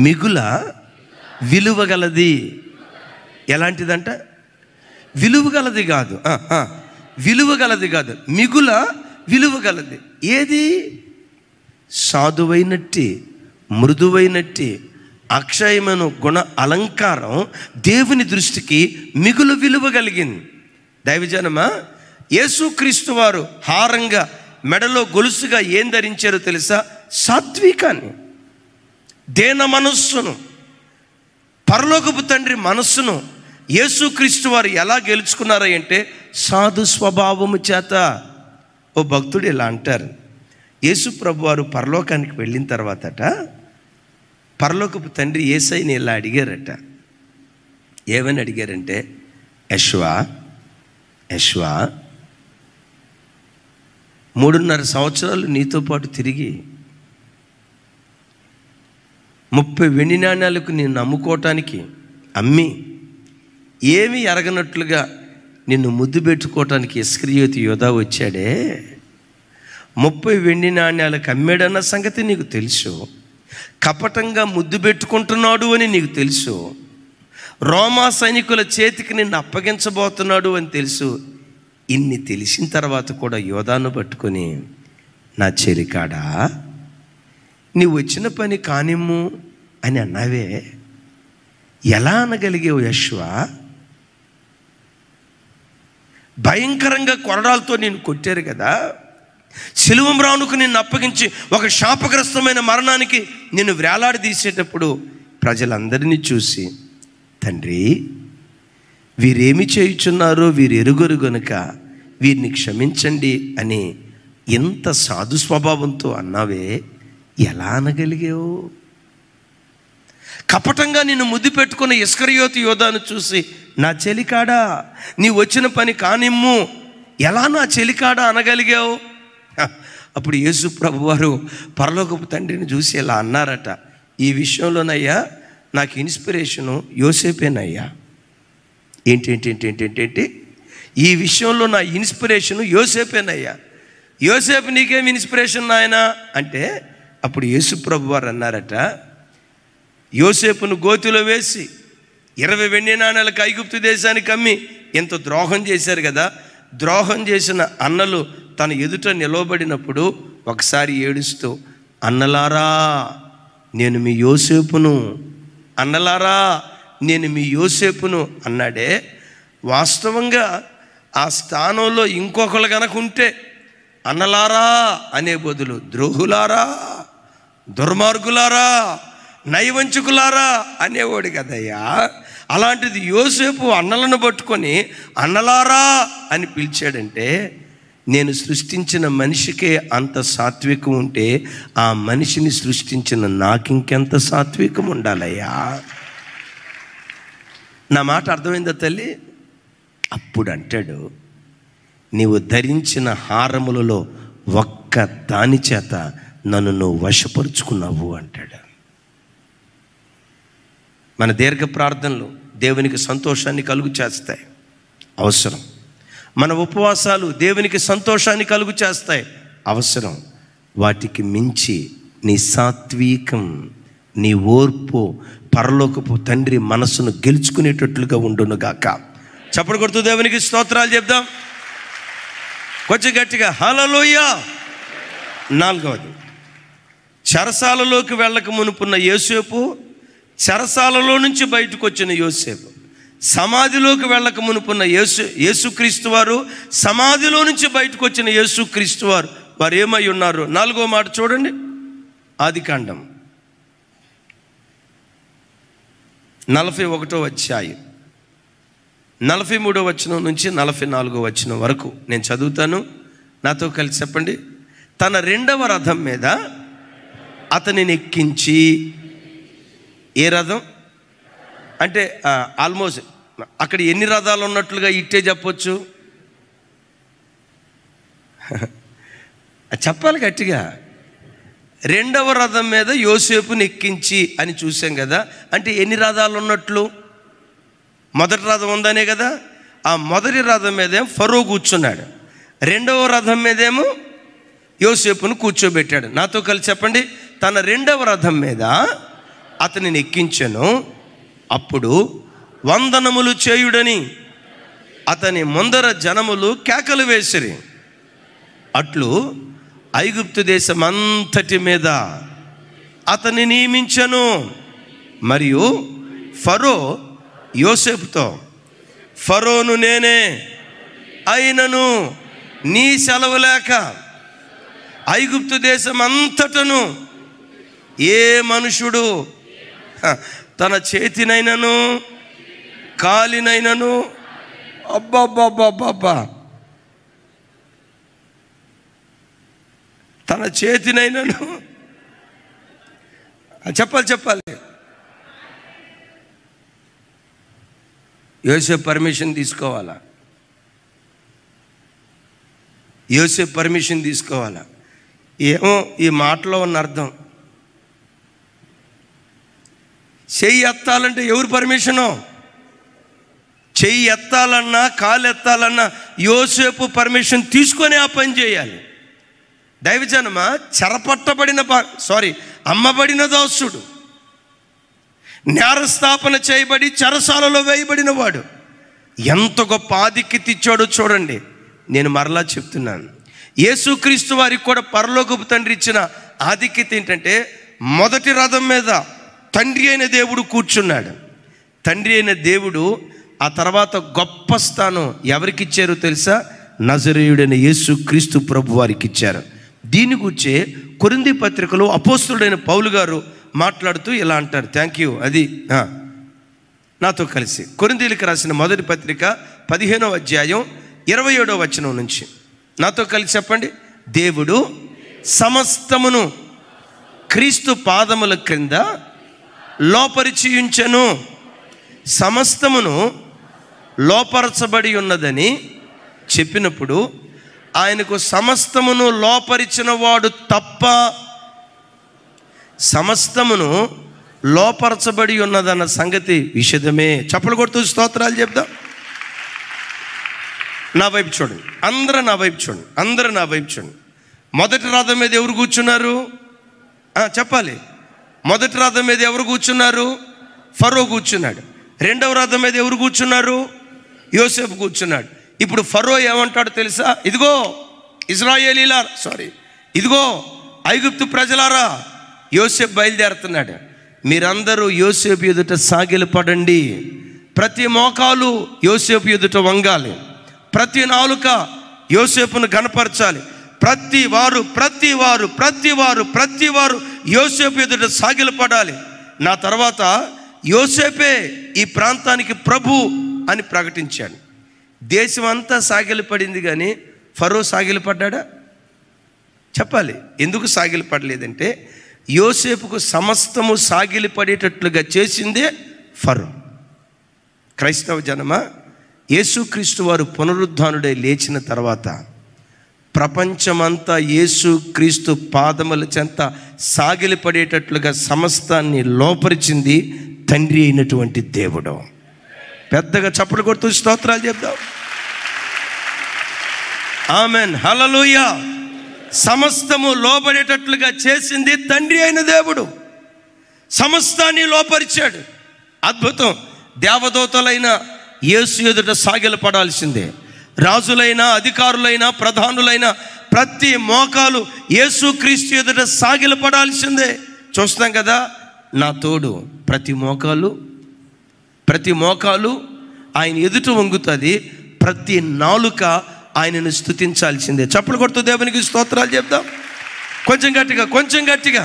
మిగుల విలువ గలది. ఎలాంటిదంట? విలువ గలది కాదు, విలువ గలది కాదు, మిగుల విలువ గలది. ఏది? సాధువైనట్టి మృదువైనట్టి అక్షయమైన గుణ అలంకారం దేవుని దృష్టికి మిగులు విలువ కలిగింది. దైవజనమా, యేసుక్రీస్తు వారు హారంగా మెడలో గొలుసుగా ఏం ధరించారో తెలుసా? సాత్వికాన్ని, దేన మనస్సును. పరలోకపు తండ్రి మనస్సును యేసుక్రీస్తు వారు ఎలా గెలుచుకున్నారా అంటే సాధు స్వభావము చేత. ఓ భక్తుడు ఇలా అంటారు, యేసు ప్రభు వారు పరలోకానికి వెళ్ళిన తర్వాతట పరలోకపు తండ్రి యేసయ్యని ఇలా అడిగారట. ఏమని అడిగారంటే, యశ్వా 3.5 సంవత్సరాలు నీతో పాటు తిరిగి 30 వెండి నాణ్యాలకు నిన్ను అమ్ముకోవటానికి అమ్మి ఏమీ ఎరగనట్లుగా నిన్ను ముద్దు పెట్టుకోవటానికి ఇస్కరియోతు యోధా వచ్చాడే, 30 వెండి నాణ్యాలకు అమ్మాడన్న సంగతి నీకు తెలుసు, కపటంగా ముద్దు పెట్టుకుంటున్నాడు అని నీకు తెలుసు, రోమా సైనికుల చేతికి నిన్ను అప్పగించబోతున్నాడు అని తెలుసు. ఇన్ని తెలిసిన తర్వాత కూడా యోధాను పట్టుకొని, నా చెలికాడా నీవు వచ్చిన పని కానిమ్ము అని అన్నావే, ఎలా అనగలిగేవు యశ్వా? భయంకరంగా కొరడాలతో నిన్ను కొట్టారు కదా, సిలువ మ్రానుకు నిన్ను అప్పగించి ఒక శాపగ్రస్తమైన మరణానికి నిన్ను వేలాడదీసేటప్పుడు ప్రజలందరినీ చూసి, తండ్రి వీరేమి చేయుచున్నారో వీరు ఎరుగరు గనుక వీరిని క్షమించండి అని ఎంత సాధు స్వభావంతో అన్నావే, ఎలా అనగలిగావు? కపటంగా నిన్ను ముద్దు పెట్టుకున్న ఇస్కరియోతు యోధాను చూసి, నా చెలికాడా నీ వచ్చిన పని కానిమ్ము, ఎలా నా చెలికాడా అనగలిగావు? అప్పుడు యేసు ప్రభు వారు పరలోకపు తండ్రిని చూసి ఇలా అన్నారట, ఈ విషయంలోనయ్యా నాకు ఇన్స్పిరేషను యోసేపేనయ్యా. ఏంటి? ఈ విషయంలో నా ఇన్స్పిరేషను యోసేపేనయ్యా. యోసేపు నీకేం ఇన్స్పిరేషన్ నాయన అంటే, అప్పుడు యేసు ప్రభు వారు అన్నారట, యోసేపును గోతిలో వేసి 20 వెండి నాణ్యాలకు ఐగుప్తు దేశానికి అమ్మి ఎంత ద్రోహం చేశారు కదా. ద్రోహం చేసిన అన్నలు తన ఎదుట నిలవబడినప్పుడు ఒకసారి ఏడుస్తూ, అన్నలారా నేను మీ యోసేపును, అన్నలారా నేను మీ యోసేపును అన్నాడే. వాస్తవంగా ఆ స్థానంలో ఇంకొకరు గనక ఉంటే అన్నలారా అనే బదులు ద్రోహులారా, దుర్మార్గులారా, నైవంచుకులారా అనేవాడు కదయ్యా. అలాంటిది యోసేపు అన్నలను పట్టుకొని అన్నలారా అని పిలిచాడంటే, నేను సృష్టించిన మనిషికే అంత సాత్వికం ఉంటే ఆ మనిషిని సృష్టించిన నాకింకెంత సాత్వికం ఉండాలయ్యా. నా మాట అర్థమైందా తల్లి? అప్పుడు అంటాడు, నీవు ధరించిన హారములలో ఒక్క దాని చేత నన్ను నువ్వు వశపరుచుకున్నావు అంటాడు. మన దీర్ఘ ప్రార్థనలు దేవునికి సంతోషాన్ని కలుగు చేస్తాయి, అవసరం. మన ఉపవాసాలు దేవునికి సంతోషాన్ని కలుగు చేస్తాయి, అవసరం. వాటికి మించి నీ సాత్వికం, నీ ఓర్పు పరలోకపు తండ్రి మనసును గెలుచుకునేటట్లుగా ఉండునుగాక. చప్పటి కొడుతూ దేవునికి స్తోత్రాలు చెప్దాం కొంచెం గట్టిగా. హల్లెలూయా. 4వది, చెరసాలలోకి వెళ్ళక మునుపున్న యోసేపు, చెరసాలలో నుంచి బయటకు వచ్చిన యోసేపు, సమాధిలోకి వెళ్ళక మునుపున్న యేసుక్రీస్తు వారు, సమాధిలో నుంచి బయటకు వచ్చిన యేసుక్రీస్తు వారు, వారు ఏమై ఉన్నారు? 4వ మాట చూడండి, ఆదికాండం 41వ అధ్యాయం 43వ వచనం నుంచి 44వ వచనం వరకు నేను చదువుతాను, నాతో కలిసి చెప్పండి. తన 2వ రథం మీద అతనిని ఎక్కించి, ఏ రథం అంటే ఆల్మోస్ట్ అక్కడ ఎన్ని రథాలు ఉన్నట్లుగా ఇట్టే చెప్పొచ్చు, చెప్పాలి గట్టిగా. 2వ రథం మీద యోసేపుని ఎక్కించి అని చూసాం కదా, అంటే ఎన్ని రథాలు ఉన్నట్లు? మొదటి రథం ఉందనే కదా. ఆ మొదటి రథం మీదేమో ఫరో కూర్చున్నాడు, 2వ రథం మీదేమో యోసేపును కూర్చోబెట్టాడు. నాతో కలిసి చెప్పండి. తన 2వ రథం మీద అతనిని ఎక్కించెను, అప్పుడు వందనములు చేయుడని అతని ముందర జనములు కేకలు వేసిరి. అట్లు ఐగుప్తు దేశమంతటి మీద అతన్ని నియమించెను. మరియు ఫరో యోసేపుతో, ఫరోను నేనే అయినను నీ సెలవు లేక ఐగుప్తు దేశం అంతటను ఏ మనుషుడు తన చేతినైనను కాలినైనను, అబ్బబ్బబ్బబ్బబ్బా, తన చేతినైనను, చెప్పాలి. యోసేపు పర్మిషన్ తీసుకోవాలా? యోసేపు పర్మిషన్ తీసుకోవాలా? ఏమో ఈ మాటలో ఉన్న అర్థం. చెయ్యి ఎత్తాలంటే ఎవరు పర్మిషను? చెయ్యి ఎత్తాలన్నా కాలు ఎత్తాలన్నా యోసేపు పర్మిషన్ తీసుకొని ఆ పని చేయాలి. దైవజనమ, చెరపట్టబడిన అమ్మబడిన దాసుడు, నేరస్థాపన చేయబడి చెరసాలలో వేయబడిన వాడు ఎంత గొప్ప ఆధిక్యత ఇచ్చాడో చూడండి. నేను మరలా చెప్తున్నాను, యేసుక్రీస్తు వారికి కూడా పరలోకపు తండ్రి ఇచ్చిన ఆధిక్యత ఏంటంటే, మొదటి రథం మీద తండ్రి అయిన దేవుడు కూర్చున్నాడు. తండ్రి అయిన దేవుడు ఆ తర్వాత గొప్ప స్థానం ఎవరికి ఇచ్చారో తెలుసా? నజరేయుడైన యేసుక్రీస్తు ప్రభు వారికి ఇచ్చారు. దీని గురించే కొరింథీ పత్రికలో అపోస్తలుడైన పౌలు గారు మాట్లాడుతూ ఇలా అంటారు. Thank you. అది నాతో కలిసి కొరింథీయులకు రాసిన మొదటి పత్రిక 15వ అధ్యాయం 27వ వచనం నుంచి నాతో కలిసి చెప్పండి. దేవుడు సమస్తమును క్రీస్తు పాదముల క్రింద లోపరిచియుంచెను. సమస్తమును లోపరచబడి ఉన్నదని చెప్పినప్పుడు ఆయనకు సమస్తమును లోపరిచిన వాడు తప్ప సమస్తమును లోపరచబడి ఉన్నదన్న సంగతి విషదమే. చప్పలు కొడుతూ స్తోత్రాలు చెప్దాం. నా వైపు చూడండి, అందరూ నా వైపు చూడండి. మొదటి రథం మీద ఎవరు కూర్చున్నారు? చెప్పాలి. మొదటి రథం మీద ఎవరు కూర్చున్నారు? ఫరో కూర్చున్నాడు. 2వ రథం మీద ఎవరు కూర్చున్నారు? యోసేపు కూర్చున్నాడు. ఇప్పుడు ఫరో ఏమంటాడు తెలుసా? ఇదిగో ఇదిగో ఐగుప్తు ప్రజలారా, యోసేపు బయలుదేరుతున్నాడు. మీరందరూ యోసేపు ఎదుట సాగిలపడండి. ప్రతి మోకాలు యోసేపు ఎదుట వంగాలి. ప్రతి నాలుక యోసేపును గణపరచాలి. ప్రతి వారు యోసేపు ఎదుట సాగిలపడాలి. నా తర్వాత యోసేపే ఈ ప్రాంతానికి ప్రభు అని ప్రకటించాడు. దేశం అంతా సాగిలపడింది, కానీ ఫరో సాగిలపడ్డా? చెప్పాలి. ఎందుకు సాగిలపడలేదంటే, యోసేపుకు సమస్తము సాగిలపడేటట్లుగా చేసిందే ఫరో. క్రైస్తవ జనమ, యేసుక్రీస్తు వారు పునరుద్ధానుడై లేచిన తర్వాత ప్రపంచమంతా యేసుక్రీస్తు పాదముల చెంత సాగిలపడేటట్లుగా సమస్తాన్ని లోపరిచింది తండ్రి అయినటువంటి దేవుడు. పెద్దగా చప్పట్లు కొడుతూ స్తోత్రాలు చెప్దాం. ఆమెన్. హల్లెలూయా. సమస్తము లోబడేటట్లుగా చేసింది తండ్రి అయిన దేవుడు. సమస్తాన్ని లోపరిచాడు. అద్భుతం. దేవదూతలైన యేసు ఎదుట సాగిలపడాల్సిందే. రాజులైనా, అధికారులైనా, ప్రధానులైన ప్రతి మోకాలు యేసు క్రీస్తు ఎదుట సాగిలపడాల్సిందే. చూస్తాం కదా, నా తోడు ప్రతి మోకాలు ఆయన ఎదుట వంగుతుంది. ప్రతి నాలుక ఆయనను స్తుతించాల్సిందే. చప్పలు కొడుతూ దేవునికి స్తోత్రాలు చెప్దాం. కొంచెం గట్టిగా.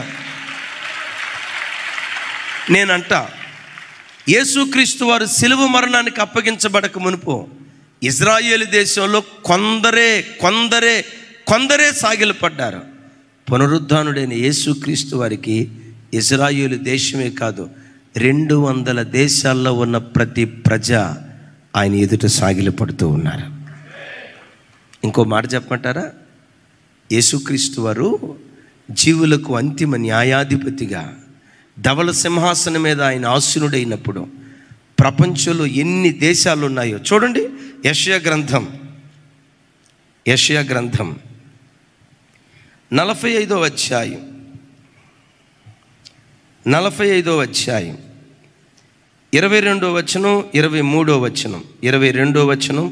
నేనంట, యేసుక్రీస్తు వారు సిలువ మరణానికి అప్పగించబడక మునుపు ఇజ్రాయేలు దేశంలో కొందరే సాగిలపడ్డారు. పునరుద్ధానుడైన యేసుక్రీస్తు వారికి ఇజ్రాయేలు దేశమే కాదు, 200 దేశాల్లో ఉన్న ప్రతి ప్రజ ఆయన ఎదుట సాగిలపడుతూ ఉన్నారు. ఇంకో మాట చెప్పమంటారా? యేసుక్రీస్తు వారు జీవులకు అంతిమ న్యాయాధిపతిగా ధవళ సింహాసనం మీద ఆయన ఆసీనుడైనప్పుడు ప్రపంచంలో ఎన్ని దేశాలు ఉన్నాయో చూడండి. యెషయా గ్రంథం 45వ అధ్యాయం 22వ వచనం, 23వ వచనం, 22వ వచనం.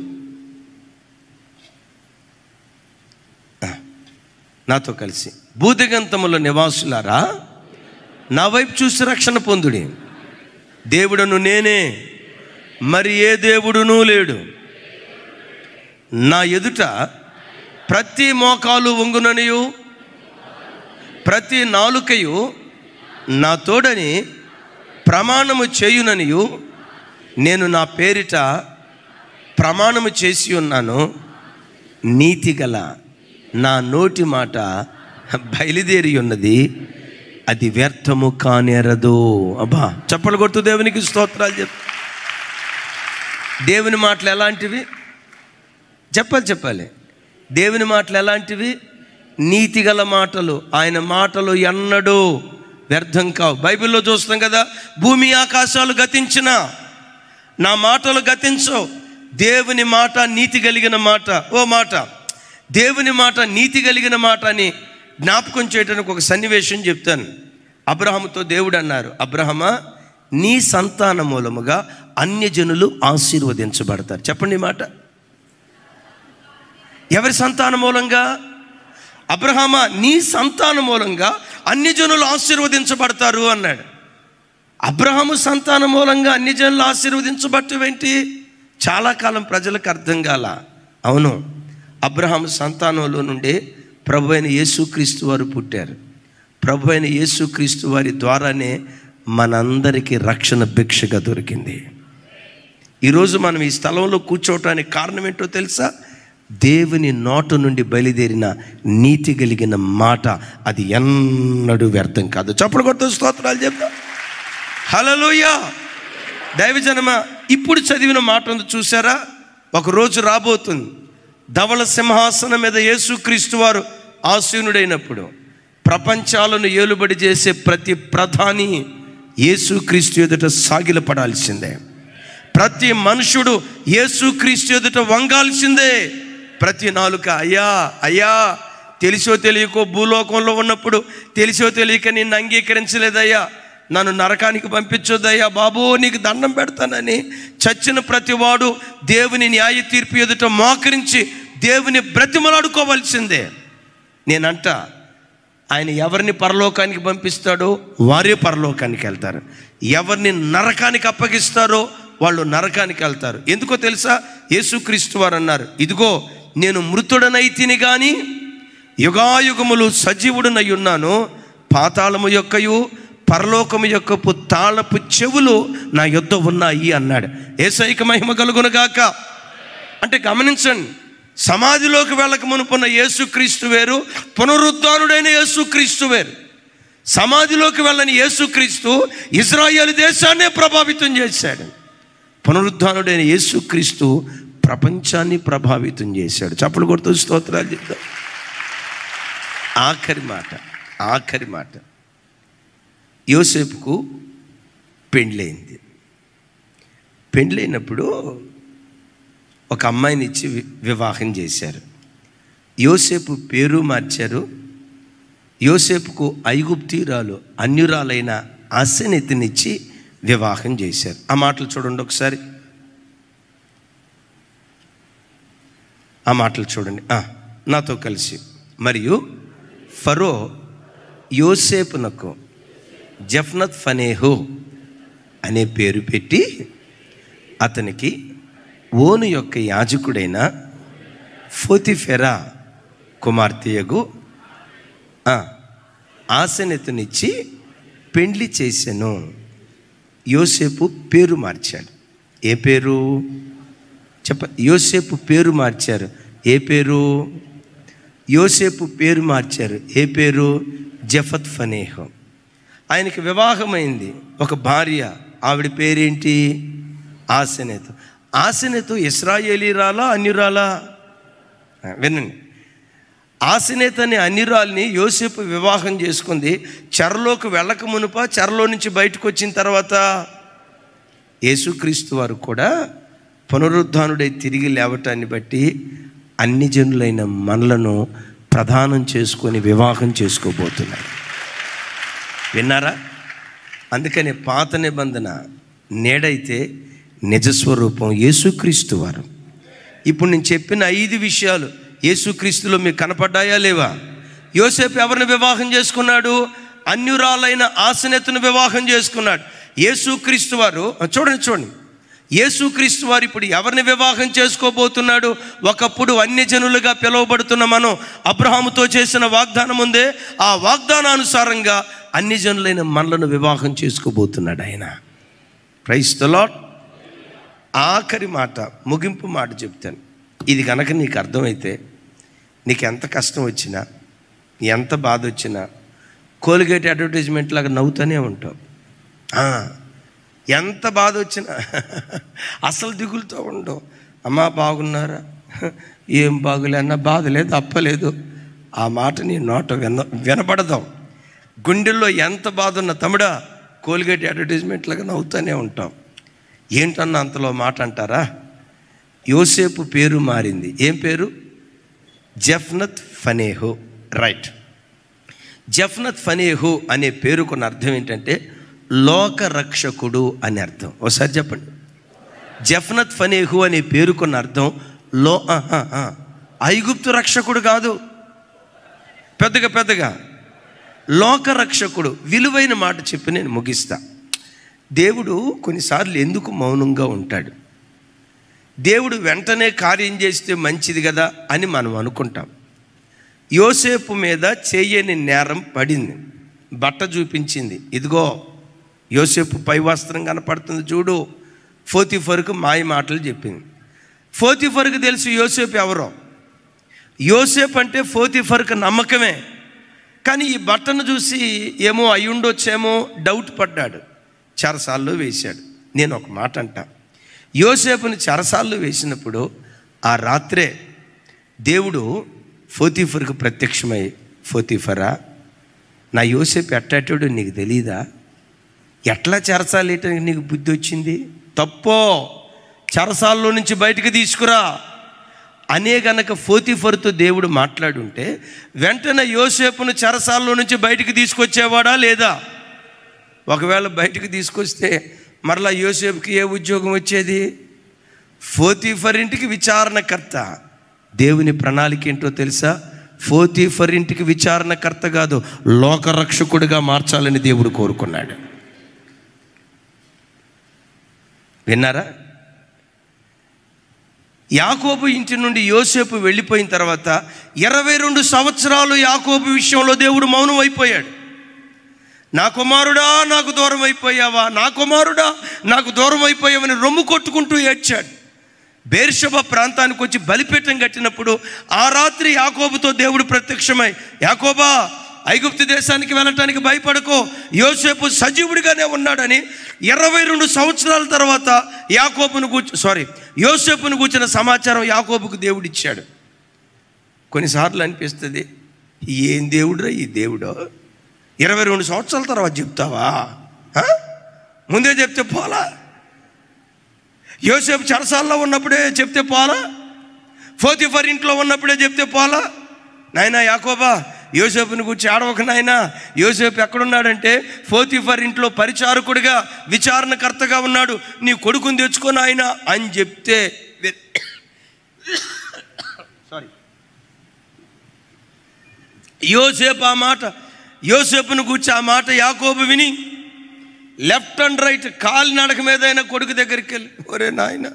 నాతో కలిసి, భూదిగంతముల నివాసులారా, నా వైపు చూసి రక్షణ పొందుడి. దేవుడను నేనే, మరి ఏ దేవుడునూ లేడు. నా ఎదుట ప్రతి మోకాలు వంగుననియు ప్రతి నాలుకయు నా తోడని ప్రమాణము చేయుననియు నేను నా పేరిట ప్రమాణము చేసి ఉన్నాను. నీతిగల నా నోటి మాట బయలుదేరి ఉన్నది, అది వ్యర్థము కానేరదు. అబ్బా, చప్పలు కొడుతూ దేవునికి స్తోత్రాలు చెప్పు. దేవుని మాటలు ఎలాంటివి? చెప్పాలి. దేవుని మాటలు ఎలాంటివి? నీతిగల మాటలు. ఆయన మాటలు ఎన్నడూ వ్యర్థం కావు. బైబిల్లో చూస్తాం కదా, భూమి ఆకాశాలు గతించిన నా మాటలు గతించవు. దేవుని మాట నీతి కలిగిన మాట. దేవుని మాట నీతి కలిగిన మాట అని జ్ఞాపకం చేయడానికి ఒక సన్నివేశం చెప్తాను. అబ్రహాముతో దేవుడు అన్నారు, అబ్రహమా, నీ సంతాన మూలముగా అన్యజనులు ఆశీర్వదించబడతారు. చెప్పండి మాట. ఎవరి సంతాన మూలంగా? అబ్రహమా, నీ సంతాన మూలంగా అన్యజనులు ఆశీర్వదించబడతారు అన్నాడు. అబ్రహాము సంతాన మూలంగా అన్యజనులు ఆశీర్వదించబడటం ఏంటి? చాలా కాలం ప్రజలకు అర్థం కాల. అవును, అబ్రహాము సంతానంలో నుండే ప్రభు అయిన యేసుక్రీస్తు వారు పుట్టారు. ప్రభు అయిన యేసుక్రీస్తు వారి ద్వారానే మనందరికీ రక్షణ భిక్షగా దొరికింది. ఈరోజు మనం ఈ స్థలంలో కూర్చోవటానికి కారణం ఏంటో తెలుసా? దేవుని నోట నుండి బయలుదేరిన నీతి కలిగిన మాట, అది ఎన్నడూ వ్యర్థం కాదు. చప్పుడు కొడుతూ స్తోత్రాలు చెప్తా. హల్లెలూయా. దైవజనమా, ఇప్పుడు చదివిన మాట చూసారా? ఒక రోజు రాబోతుంది, ధవళ సింహాసనం మీద యేసుక్రీస్తు వారు ఆసీనుడైనప్పుడు ప్రపంచాలను ఏలుబడి చేసే ప్రతి ప్రధాని యేసుక్రీస్తు ఎదుట సాగిలపడాల్సిందే. ప్రతి మనుషుడు యేసుక్రీస్తు ఎదుట వంగాల్సిందే. ప్రతి నాలుక అయ్యా తెలిసో తెలియకో భూలోకంలో ఉన్నప్పుడు తెలిసో తెలియక నిన్ను అంగీకరించలేదయ్యా, నన్ను నరకానికి పంపించొద్దయ్యా బాబు, నీకు దండం పెడతానని చచ్చిన ప్రతివాడు దేవుని న్యాయ తీర్పు ఎదుట మోకరించి దేవుని బ్రతిమలాడుకోవాల్సిందే. నేనంట, ఆయన ఎవరిని పరలోకానికి పంపిస్తాడో వారే పరలోకానికి వెళ్తారు. ఎవరిని నరకానికి అప్పగిస్తారో వాళ్ళు నరకానికి వెళ్తారు. ఎందుకో తెలుసా? యేసుక్రీస్తు వారు అన్నారు, ఇదిగో నేను మృతుడనైతిని గాని యుగాయుగములు సజీవుడనై ఉన్నాను. పాతాళము యొక్కయు పరలోకము యొక్కపు తాళపు చెవులు నా యొద్ద ఉన్నాయి అన్నాడు. యేసయ్యకు మహిమ కలుగునుగాక. అంటే గమనించండి, సమాధిలోకి వెళ్ళక మునుపున్న యేసుక్రీస్తు వేరు, పునరుద్ధానుడైన యేసుక్రీస్తు వేరు. సమాధిలోకి వెళ్ళని యేసుక్రీస్తు ఇజ్రాయేలు దేశాన్నే ప్రభావితం చేశాడు. పునరుద్ధానుడైన యేసుక్రీస్తు ప్రపంచాన్ని ప్రభావితం చేశాడు. చప్పలు కొడుతూ స్తోత్రాలు చెప్తాం. ఆఖరి మాట యోసేపుకు పెండ్లైంది. పెండ్లైనప్పుడు ఒక అమ్మాయిని ఇచ్చి వివాహం చేశారు. యోసేపు పేరు మార్చారు. యోసేపుకు ఐగుప్తీయురాలు అన్యురాలైన అసెనెతునిచ్చి వివాహం చేశారు. ఆ మాటలు చూడండి ఒకసారి. ఆ మాటలు చూడండి నాతో కలిసి. మరియు ఫరో యోసేపునకు జఫ్నత్ ఫనేహు అనే పేరు పెట్టి అతనికి ఓను యొక్క యాజకుడైన పోతీఫెరా కుమార్తెయగు ఆసెనెతునిచ్చి పెండ్లి చేసెను. యోసేపు పేరు మార్చాడు. ఏ పేరు యోసేపు పేరు మార్చారు. ఏ పేరు? యోసేపు పేరు మార్చారు. ఏ పేరు? జఫత్ ఫనేహు. ఆయనకి వివాహమైంది ఒక భార్య. ఆవిడ పేరేంటి? ఆసెనెతు. ఆసెనెతు ఇశ్రాయేలీరాలా అన్యురాలా? వినండి. ఆసెనెతు అనే అన్యురాల్ని యోసేపు వివాహం చేసుకుంది. చెరలోకి వెళ్ళక మునుప, చెరలో నుంచి బయటకు వచ్చిన తర్వాత యేసుక్రీస్తు వారు కూడా పునరుద్ధానుడై తిరిగి లేవటాన్ని బట్టి అన్ని జనులైన మనలను ప్రదానం చేసుకొని వివాహం చేసుకోబోతున్నారు. విన్నారా? అందుకని పాత నిబంధన నేడైతే నిజస్వరూపం యేసుక్రీస్తు వారు. ఇప్పుడు నేను చెప్పిన 5 విషయాలు యేసుక్రీస్తులో మీకు కనపడ్డాయా లేవా? యోసేపు ఎవరిని వివాహం చేసుకున్నాడు? అన్యురాలైన ఆసెనెతును వివాహం చేసుకున్నాడు. యేసుక్రీస్తు వారు చూడండి, యేసుక్రీస్తు వారు ఇప్పుడు ఎవరిని వివాహం చేసుకోబోతున్నాడు? ఒకప్పుడు అన్యజనులుగా పిలువబడుతున్న మనం అబ్రహాముతో చేసిన వాగ్దానం ఉందే, ఆ వాగ్దానానుసారంగా అన్యజనులైన మనలను వివాహం చేసుకోబోతున్నాడు ఆయన. Praise the lord. ఆఖరి మాట, ముగింపు మాట చెప్తాను. ఇది కనుక నీకు అర్థమైతే నీకు ఎంత కష్టం వచ్చినా, ఎంత బాధ వచ్చినా కోల్గేట్ అడ్వర్టైజ్మెంట్ లాగా నవ్వుతూనే ఉంటావు. ఎంత బాధ వచ్చినా అసలు దిగులుతో ఉండవు. అమ్మా బాగున్నారా? ఏం బాగులే అన్న, బాధ లేదు, అప్పలేదు. ఆ మాట నీ నోట వినపడదాం. గుండెల్లో ఎంత బాధ ఉన్నా తమ్ముడా కోల్గేట్ అడ్వర్టైజ్మెంట్ లాగా నవ్వుతూనే ఉంటాం. ఏంటన్నా అంతలో మాట అంటారా? యోసేపు పేరు మారింది. ఏం పేరు? జఫ్నత్ ఫనేహు. రైట్. జఫ్నత్ ఫనేహు అనే పేరుకున్న అర్థం ఏంటంటే లోకరక్షకుడు అని అర్థం. ఒకసారి చెప్పండి. జఫ్నత్ ఫనేహు అనే పేరుకున్న అర్థం ఐగుప్తు రక్షకుడు కాదు, పెద్దగా లోకరక్షకుడు. విలువైన మాట చెప్పి నేను ముగిస్తా. దేవుడు కొన్నిసార్లు ఎందుకు మౌనంగా ఉంటాడు? దేవుడు వెంటనే కార్యం చేస్తే మంచిది కదా అని మనం అనుకుంటాం. యోసేపు మీద చేయని నేరం పడింది. బట్ట చూపించింది. ఇదిగో యోసేపు పై వస్త్రం కనపడుతుంది చూడు. పోతీఫరుకు మాయ మాటలు చెప్పింది. పోతీఫరుకు తెలుసు యోసేపు ఎవరో. యోసేపు అంటే పోతీఫరుకు నమ్మకమే. కానీ ఈ బట్టను చూసి ఏమో అయ్యుండొచ్చేమో డౌట్ పడ్డాడు. చెరసాల్లో వేశాడు. నేను ఒక మాట అంటా, యోసేపుని చెరసాల్లో వేసినప్పుడు ఆ రాత్రే దేవుడు పోతీఫరుకు ప్రత్యక్షమై, పోతీఫరా, నా యోసేపు ఎట్టాటాడు నీకు తెలీదా? ఎట్లా చెరసాలేయటానికి నీకు బుద్ధి వచ్చింది? తప్పో, చెరసాల్లో నుంచి బయటకు తీసుకురా అనే గనక పోతీఫరుతో దేవుడు మాట్లాడుంటే వెంటనే యోసేపును చెరసాల్లో నుంచి బయటికి తీసుకొచ్చేవాడా లేదా? ఒకవేళ బయటికి తీసుకొస్తే మరలా యోసేపుకి ఏ ఉద్యోగం వచ్చేది? పోతీఫర్ ఇంటికి విచారణకర్త. దేవుని ప్రణాళిక ఏంటో తెలుసా? పోతీఫర్ ఇంటికి విచారణకర్త కాదు, లోకరక్షకుడిగా మార్చాలని దేవుడు కోరుకున్నాడు. విన్నారా? యాకోబు ఇంటి నుండి యోసేపు వెళ్ళిపోయిన తర్వాత 22 సంవత్సరాలు యాకోబు విషయంలో దేవుడు మౌనం అయిపోయాడు. నా కుమారుడా నాకు దూరం అయిపోయావా, నా కుమారుడా నాకు దూరం అయిపోయావని రొమ్ము కొట్టుకుంటూ ఏడ్చాడు. బేర్షెబా ప్రాంతానికి వచ్చి బలిపీఠం కట్టినప్పుడు ఆ రాత్రి యాకోబుతో దేవుడు ప్రత్యక్షమై, యాకోబా ఐగుప్తు దేశానికి వెళ్ళటానికి భయపడకో, యోసేపు సజీవుడిగానే ఉన్నాడని 22 సంవత్సరాల తర్వాత యోసేపును కూర్చిన సమాచారం యాకోబుకు దేవుడు ఇచ్చాడు. కొన్నిసార్లు అనిపిస్తుంది, ఏం దేవుడురా ఈ దేవుడు, 22 సంవత్సరాల తర్వాత చెప్తావా? ముందే చెప్తే పోలా? యోసేపు చెరసాల్లో ఉన్నప్పుడే చెప్తే పోలా? పోతీఫర్ ఇంట్లో ఉన్నప్పుడే చెప్తే పోలా? నాయనా యాకోబా, యోసేపుని గురించి ఆడవక నాయనా, యోసేపు ఎక్కడున్నాడంటే పోతీఫర్ ఇంట్లో పరిచారకుడిగా విచారణకర్తగా ఉన్నాడు, నీ కొడుకుని తెచ్చుకో నాయనా అని చెప్తే యోసేపును గురించి ఆ మాట యాకోబు విని లెఫ్ట్ అండ్ రైట్ కాలినడక మీద అయినా కొడుకు దగ్గరికి వెళ్ళి, ఒరే నాయన,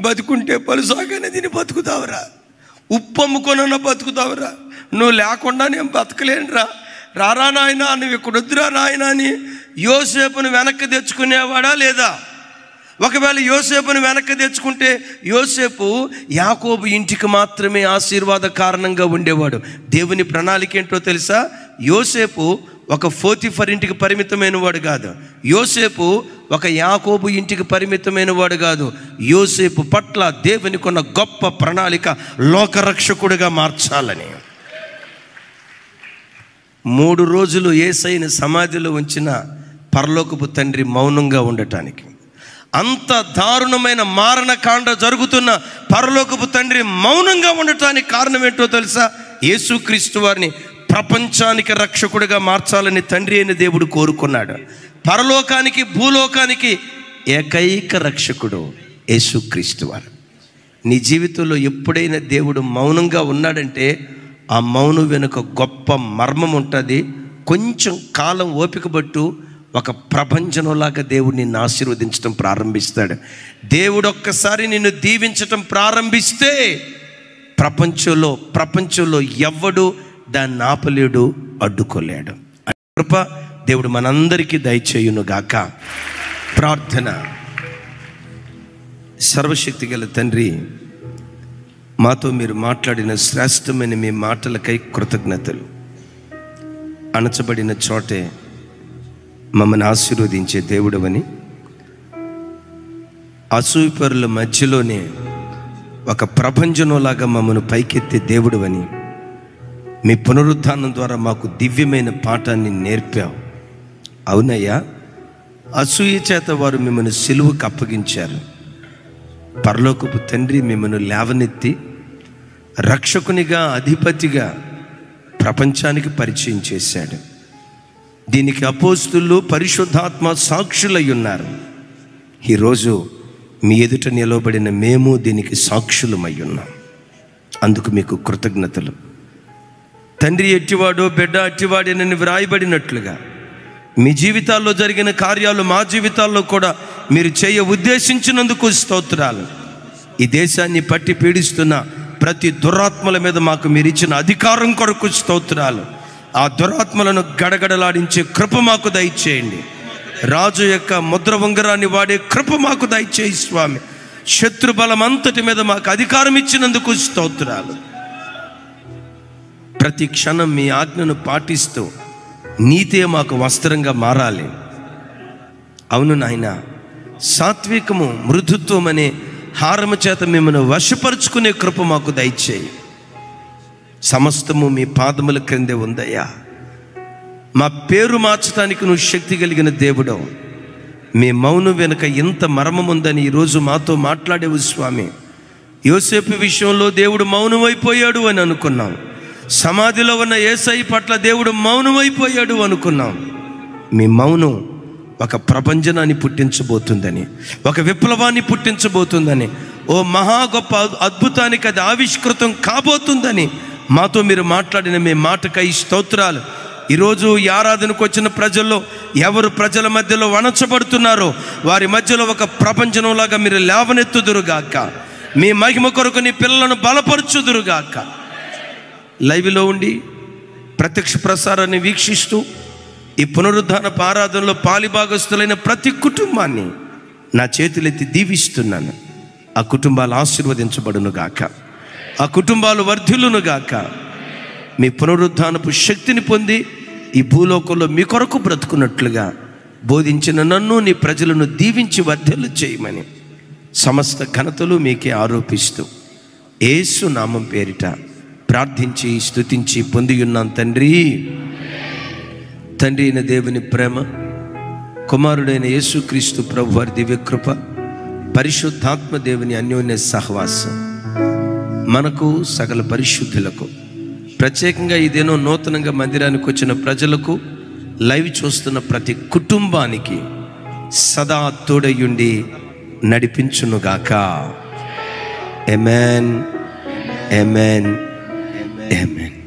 బతుకుంటే పలుసాగానే దీన్ని బతుకుతావురా, ఉప్పు అమ్ముకొనన్నా బతుకుతావురా, నువ్వు లేకుండా నేను బతకలేనురా, రారా నాయన, నువ్వు ఇక్కడ వద్దురా నాయన అని యోసేపును వెనక్కి తెచ్చుకునేవాడా లేదా? ఒకవేళ యోసేపును వెనక్కి తెచ్చుకుంటే యోసేపు యాకోబు ఇంటికి మాత్రమే ఆశీర్వాద కారణంగా ఉండేవాడు. దేవుని ప్రణాళిక ఏంటో తెలుసా? యోసేపు ఒక పోతీఫర్ ఇంటికి పరిమితమైన వాడు కాదు, యోసేపు ఒక యాకోబు ఇంటికి పరిమితమైన వాడు కాదు. యోసేపు పట్ల దేవునికి ఉన్న గొప్ప ప్రణాళిక లోకరక్షకుడిగా మార్చాలని. 3 రోజులు యేసయ్యని సమాధిలో ఉంచిన పరలోకపు తండ్రి మౌనంగా ఉండటానికి, అంత దారుణమైన మారణకాండ జరుగుతున్న పరలోకపు తండ్రి మౌనంగా ఉండటానికి కారణం ఏంటో తెలుసా? యేసుక్రీస్తు వారిని ప్రపంచానికి రక్షకుడిగా మార్చాలని తండ్రి అయిన దేవుడు కోరుకున్నాడు. పరలోకానికి భూలోకానికి ఏకైక రక్షకుడు యేసుక్రీస్తు వారు. నీ జీవితంలో ఎప్పుడైనా దేవుడు మౌనంగా ఉన్నాడంటే ఆ మౌనం వెనుక గొప్ప మర్మం ఉంటుంది. కొంచెం కాలం ఓపిక పట్టు, ఒక ప్రభంజనంలాగా దేవుడు నిన్ను ఆశీర్వదించడం ప్రారంభిస్తాడు. దేవుడు ఒక్కసారి నిన్ను దీవించటం ప్రారంభిస్తే ప్రపంచంలో ఎవ్వడు దాన్ని ఆపలేడు, అడ్డుకోలేడు. కృప దేవుడు మనందరికీ దయచేయును గాక. ప్రార్థన. సర్వశక్తి గల తండ్రి, మాతో మీరు మాట్లాడిన శ్రేష్టమైన మీ మాటలకై కృతజ్ఞతలు. అణచబడిన చోటే మమ్మల్ని ఆశీర్వదించే దేవుడవని, అసూయపరుల మధ్యలోనే ఒక ప్రభంజనంలాగా మమ్మల్ని పైకెత్తే దేవుడవని, మీ పునరుద్ధానం ద్వారా మాకు దివ్యమైన పాఠాన్ని నేర్పావు. అవునయ్యా, అసూయ చేత వారు మిమ్మల్ని సిలువకు అప్పగించారు. పరలోకపు తండ్రి మిమ్మల్ని లేవనెత్తి రక్షకునిగా, అధిపతిగా ప్రపంచానికి పరిచయం చేశాడు. దీనికి అపోస్తులు, పరిశుద్ధాత్మ సాక్షులై ఉన్నారు. ఈరోజు మీ ఎదుట నిలవబడిన మేము దీనికి సాక్షులమై ఉన్నాం. అందుకు మీకు కృతజ్ఞతలు. తండ్రి ఎట్టివాడో బిడ్డ అట్టివాడేనని వ్రాయబడినట్లుగా మీ జీవితాల్లో జరిగిన కార్యాలు మా జీవితాల్లో కూడా మీరు చేయ ఉద్దేశించినందుకు స్తోత్రాలు. ఈ దేశాన్ని పట్టి పీడిస్తున్న ప్రతి దురాత్మల మీద మాకు మీరు ఇచ్చిన అధికారం కొరకు స్తోత్రాలు. ఆ దురాత్మలను గడగడలాడించే కృప మాకు దయచేయండి. రాజు యొక్క ముద్ర ఉంగరాన్ని వాడే కృప మాకు దయచేయి స్వామి. శత్రు బలం అంతటి మీద మాకు అధికారం ఇచ్చినందుకు స్తోత్రాలు. ప్రతి క్షణం మీ ఆజ్ఞను పాటిస్తూ నీతే మాకు వస్త్రంగా మారాలి. అవును నాయన, సాత్వికము, మృదుత్వం అనే హారము చేత మిమ్మల్ని వశపరుచుకునే కృప మాకు దయచేయి. సమస్తము మీ పాదముల క్రిందే ఉందయ్యా. మా పేరు మార్చడానికి నువ్వు శక్తి కలిగిన దేవుడవు. మీ మౌనం వెనుక ఎంత మర్మం ఉందని ఈరోజు మాతో మాట్లాడేవు స్వామి. యోసేపు విషయంలో దేవుడు మౌనమైపోయాడు అని అనుకున్నాం. సమాధిలో ఉన్న యేసయ్య పట్ల దేవుడు మౌనమైపోయాడు అనుకున్నాం. మీ మౌనం ఒక ప్రభంజనాన్ని పుట్టించబోతుందని, ఒక విప్లవాన్ని పుట్టించబోతుందని, ఓ మహా గొప్ప అద్భుతానికి అది ఆవిష్కృతం కాబోతుందని మాతో మీరు మాట్లాడిన మీ మాటకై స్తోత్రాలు. ఈరోజు ఈ ఆరాధనకు వచ్చిన ప్రజల్లో ఎవరు ప్రజల మధ్యలో వణచబడుతున్నారో వారి మధ్యలో ఒక ప్రపంచంలాగా మీరు లేవనెత్తుదురుగాక. మీ మహిమ కొరకు నీ పిల్లలను బలపరచుదురుగాక. లైవ్లో ఉండి ప్రత్యక్ష ప్రసారాన్ని వీక్షిస్తూ ఈ పునరుద్ధానపు ఆరాధనలో పాలిభాగస్తులైన ప్రతి కుటుంబాన్ని నా చేతులెత్తి దీవిస్తున్నాను. ఆ కుటుంబాలు ఆశీర్వదించబడునుగాక, ఆ కుటుంబాలు వర్ధిల్లునుగాక. మీ పునరుద్ధానపు శక్తిని పొంది ఈ భూలోకంలో మీ కొరకు బ్రతుకున్నట్లుగా బోధించిన నన్ను, నీ ప్రజలను దీవించి వర్ధిల్లు చేయమని సమస్త ఘనతలు మీకే ఆరోపిస్తూ యేసు నామం పేరిట ప్రార్థించి స్తుతించి పొంది ఉన్నాం తండ్రి. తండ్రి అయిన దేవుని ప్రేమ, కుమారుడైన యేసుక్రీస్తు ప్రభువారి దివ్యకృప, పరిశుద్ధాత్మ దేవుని అన్యోన్య సహవాసం మనకు సకల పరిశుద్ధులకు, ప్రత్యేకంగా ఇదేనో నూతనంగా మందిరానికి వచ్చిన ప్రజలకు, లైవ్ చూస్తున్న ప్రతి కుటుంబానికి సదా తోడయుండి నడిపించునుగాక. ఆమేన్, ఆమేన్, ఆమేన్.